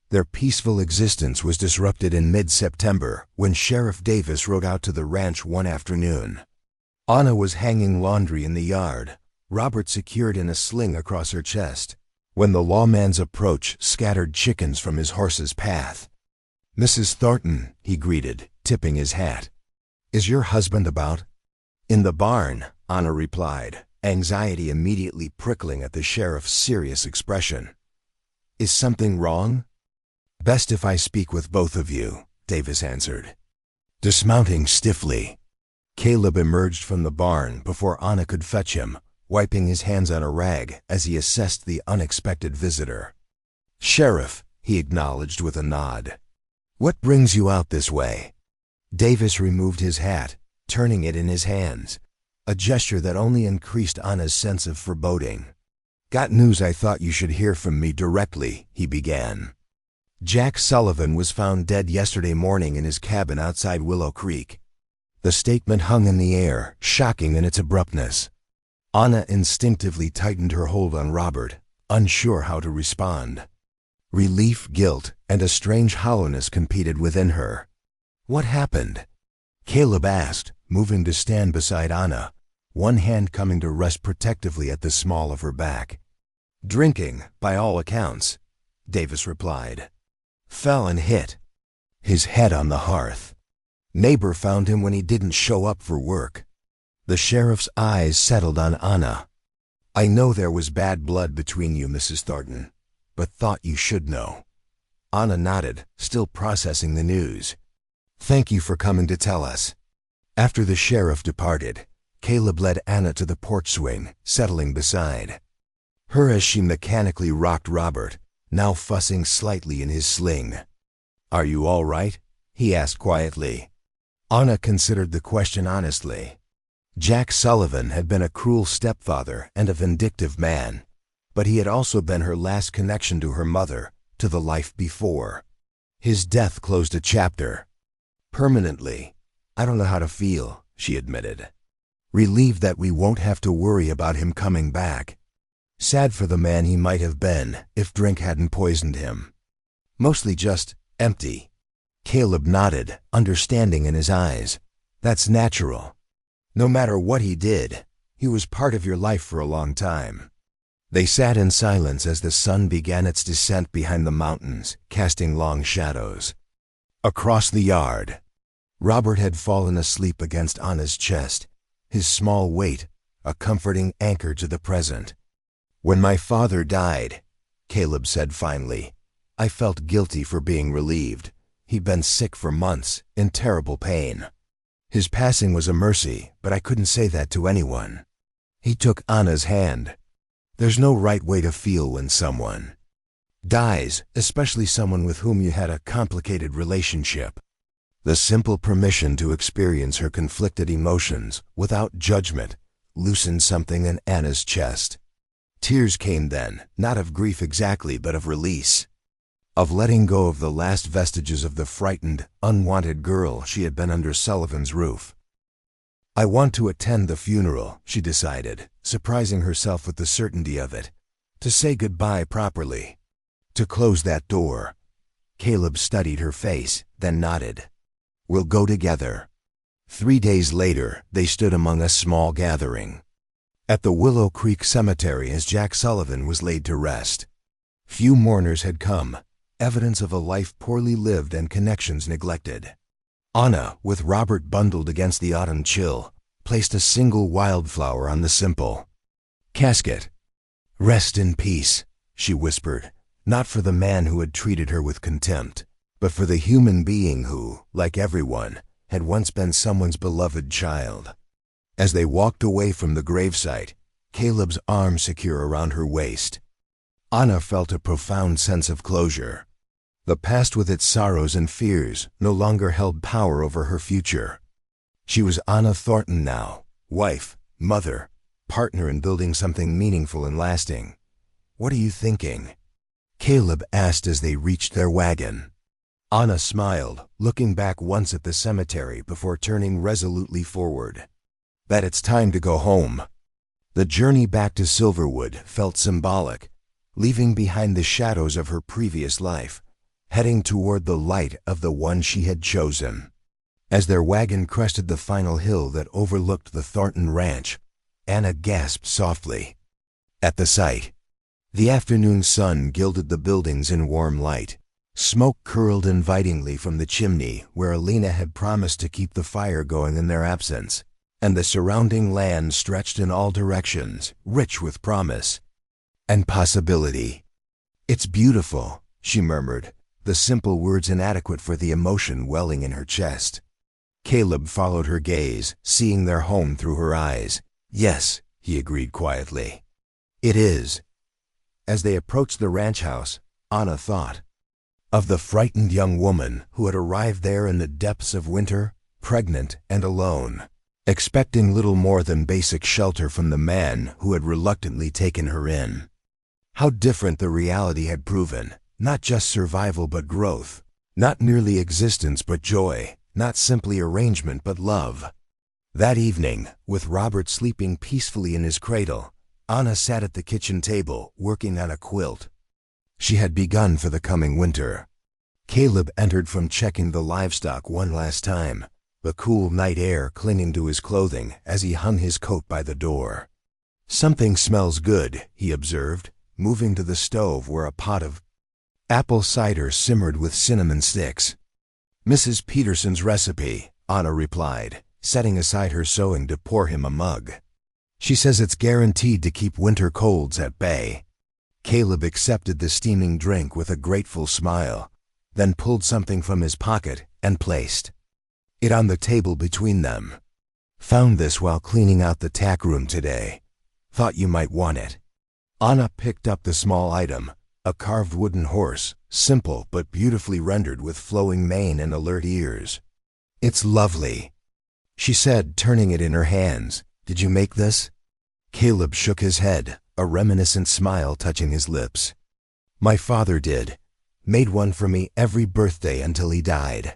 Their peaceful existence was disrupted in mid-September when Sheriff Davis rode out to the ranch one afternoon. Anna was hanging laundry in the yard, Robert secured in a sling across her chest, when the lawman's approach scattered chickens from his horse's path. Mrs. Thornton, he greeted, tipping his hat. Is your husband about? In the barn, Anna replied, anxiety immediately prickling at the sheriff's serious expression. Is something wrong? Best if I speak with both of you, Davis answered. Dismounting stiffly, Caleb emerged from the barn before Anna could fetch him, wiping his hands on a rag as he assessed the unexpected visitor. Sheriff, he acknowledged with a nod. What brings you out this way? Davis removed his hat, turning it in his hands, a gesture that only increased Anna's sense of foreboding. Got news I thought you should hear from me directly, he began. Jack Sullivan was found dead yesterday morning in his cabin outside Willow Creek. The statement hung in the air, shocking in its abruptness. Anna instinctively tightened her hold on Robert, unsure how to respond. Relief, guilt, and a strange hollowness competed within her. What happened? Caleb asked, moving to stand beside Anna, one hand coming to rest protectively at the small of her back. Drinking, by all accounts, Davis replied. Fell and hit his head on the hearth. Neighbor found him when he didn't show up for work. The sheriff's eyes settled on Anna. I know there was bad blood between you, Mrs. Thornton, but thought you should know. Anna nodded, still processing the news. Thank you for coming to tell us. After the sheriff departed, Caleb led Anna to the porch swing, settling beside her as she mechanically rocked Robert, now fussing slightly in his sling. Are you all right? He asked quietly. Anna considered the question honestly. Jack Sullivan had been a cruel stepfather and a vindictive man, but he had also been her last connection to her mother, to the life before. His death closed a chapter. Permanently. I don't know how to feel, she admitted. Relieved that we won't have to worry about him coming back. Sad for the man he might have been if drink hadn't poisoned him. Mostly just empty. Caleb nodded, understanding in his eyes. That's natural. No matter what he did, he was part of your life for a long time. They sat in silence as the sun began its descent behind the mountains, casting long shadows. Across the yard, Robert had fallen asleep against Anna's chest, his small weight a comforting anchor to the present. When my father died, Caleb said finally, I felt guilty for being relieved. He'd been sick for months, in terrible pain. His passing was a mercy, but I couldn't say that to anyone. He took Anna's hand. There's no right way to feel when someone dies, especially someone with whom you had a complicated relationship. The simple permission to experience her conflicted emotions without judgment loosened something in Anna's chest. Tears came then, not of grief exactly, but of release. Of letting go of the last vestiges of the frightened, unwanted girl she had been under Sullivan's roof. I want to attend the funeral, she decided, surprising herself with the certainty of it. To say goodbye properly. To close that door. Caleb studied her face, then nodded. We'll go together. 3 days later, they stood among a small gathering at the Willow Creek Cemetery as Jack Sullivan was laid to rest. Few mourners had come, evidence of a life poorly lived and connections neglected. Anna, with Robert bundled against the autumn chill, placed a single wildflower on the simple casket. Rest in peace, she whispered, not for the man who had treated her with contempt, but for the human being who, like everyone, had once been someone's beloved child. As they walked away from the gravesite, Caleb's arm secure around her waist, Anna felt a profound sense of closure. The past with its sorrows and fears no longer held power over her future. She was Anna Thornton now, wife, mother, partner in building something meaningful and lasting. What are you thinking? Caleb asked as they reached their wagon. Anna smiled, looking back once at the cemetery before turning resolutely forward. That it's time to go home. The journey back to Silverwood felt symbolic, leaving behind the shadows of her previous life, heading toward the light of the one she had chosen. As their wagon crested the final hill that overlooked the Thornton ranch, Anna gasped softly. At the sight, the afternoon sun gilded the buildings in warm light. Smoke curled invitingly from the chimney where Alina had promised to keep the fire going in their absence, and the surrounding land stretched in all directions, rich with promise and possibility. It's beautiful, she murmured, the simple words inadequate for the emotion welling in her chest. Caleb followed her gaze, seeing their home through her eyes. Yes, he agreed quietly. It is. As they approached the ranch house, Anna thought of the frightened young woman who had arrived there in the depths of winter, pregnant and alone, expecting little more than basic shelter from the man who had reluctantly taken her in. How different the reality had proven, not just survival but growth, not merely existence but joy, not simply arrangement but love. That evening, with Robert sleeping peacefully in his cradle, Anna sat at the kitchen table, working on a quilt she had begun for the coming winter. Caleb entered from checking the livestock one last time, the cool night air clinging to his clothing as he hung his coat by the door. Something smells good, he observed, moving to the stove where a pot of apple cider simmered with cinnamon sticks. Mrs. Peterson's recipe, Anna replied, setting aside her sewing to pour him a mug. She says it's guaranteed to keep winter colds at bay. Caleb accepted the steaming drink with a grateful smile, then pulled something from his pocket and placed it on the table between them. Found this while cleaning out the tack room today. Thought you might want it. Anna picked up the small item, a carved wooden horse, simple but beautifully rendered with flowing mane and alert ears. It's lovely, she said, turning it in her hands. Did you make this? Caleb shook his head, a reminiscent smile touching his lips. My father did. Made one for me every birthday until he died.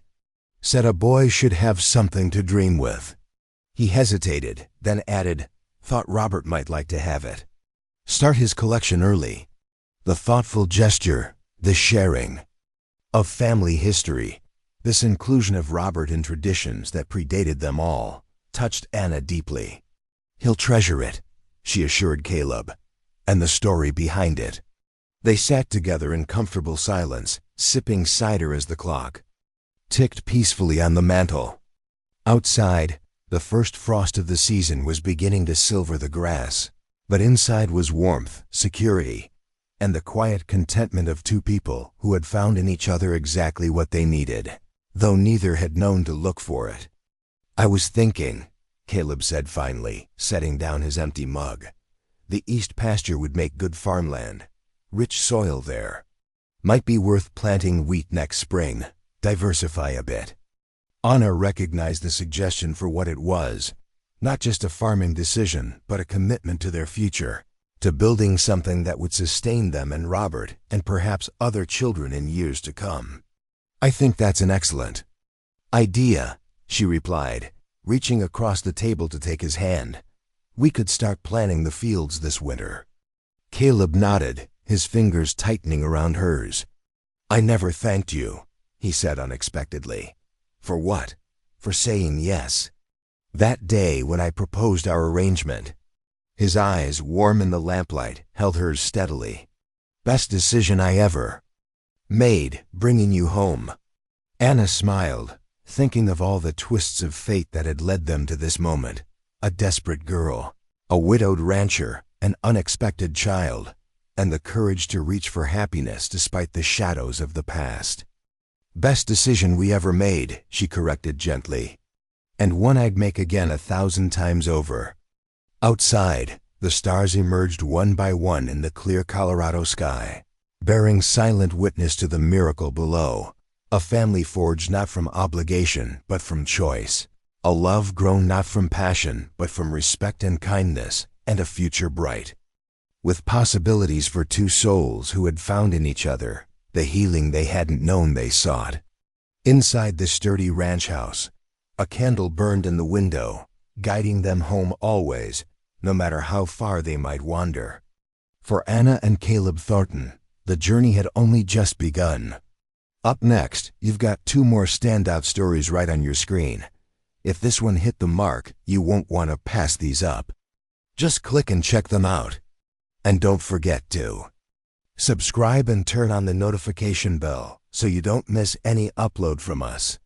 Said a boy should have something to dream with. He hesitated, then added, thought Robert might like to have it. Start his collection early. The thoughtful gesture, the sharing of family history, this inclusion of Robert in traditions that predated them all, touched Anna deeply. He'll treasure it, she assured Caleb, and the story behind it. They sat together in comfortable silence, sipping cider as the clock ticked peacefully on the mantel. Outside, the first frost of the season was beginning to silver the grass, but inside was warmth, security, and the quiet contentment of two people who had found in each other exactly what they needed, though neither had known to look for it. I was thinking, Caleb said finally, setting down his empty mug. The east pasture would make good farmland. Rich soil there. Might be worth planting wheat next spring. Diversify a bit. Anna recognized the suggestion for what it was. Not just a farming decision, but a commitment to their future. To building something that would sustain them and Robert, and perhaps other children in years to come. I think that's an excellent idea, she replied, reaching across the table to take his hand. We could start planting the fields this winter. Caleb nodded, his fingers tightening around hers. I never thanked you, he said unexpectedly. For what? For saying yes. That day when I proposed our arrangement. His eyes, warm in the lamplight, held hers steadily. Best decision I ever made, bringing you home. Anna smiled, thinking of all the twists of fate that had led them to this moment. A desperate girl, a widowed rancher, an unexpected child, and the courage to reach for happiness despite the shadows of the past. Best decision we ever made, she corrected gently. And one I'd make again 1,000 times over. Outside, the stars emerged one by one in the clear Colorado sky, bearing silent witness to the miracle below. A family forged not from obligation, but from choice. A love grown not from passion, but from respect and kindness, and a future bright, with possibilities for two souls who had found in each other the healing they hadn't known they sought. Inside the sturdy ranch house, a candle burned in the window, guiding them home always, no matter how far they might wander. For Anna and Caleb Thornton, the journey had only just begun. Up next, you've got 2 more standout stories right on your screen. If this one hit the mark, you won't want to pass these up. Just click and check them out. And don't forget to subscribe and turn on the notification bell so you don't miss any upload from us.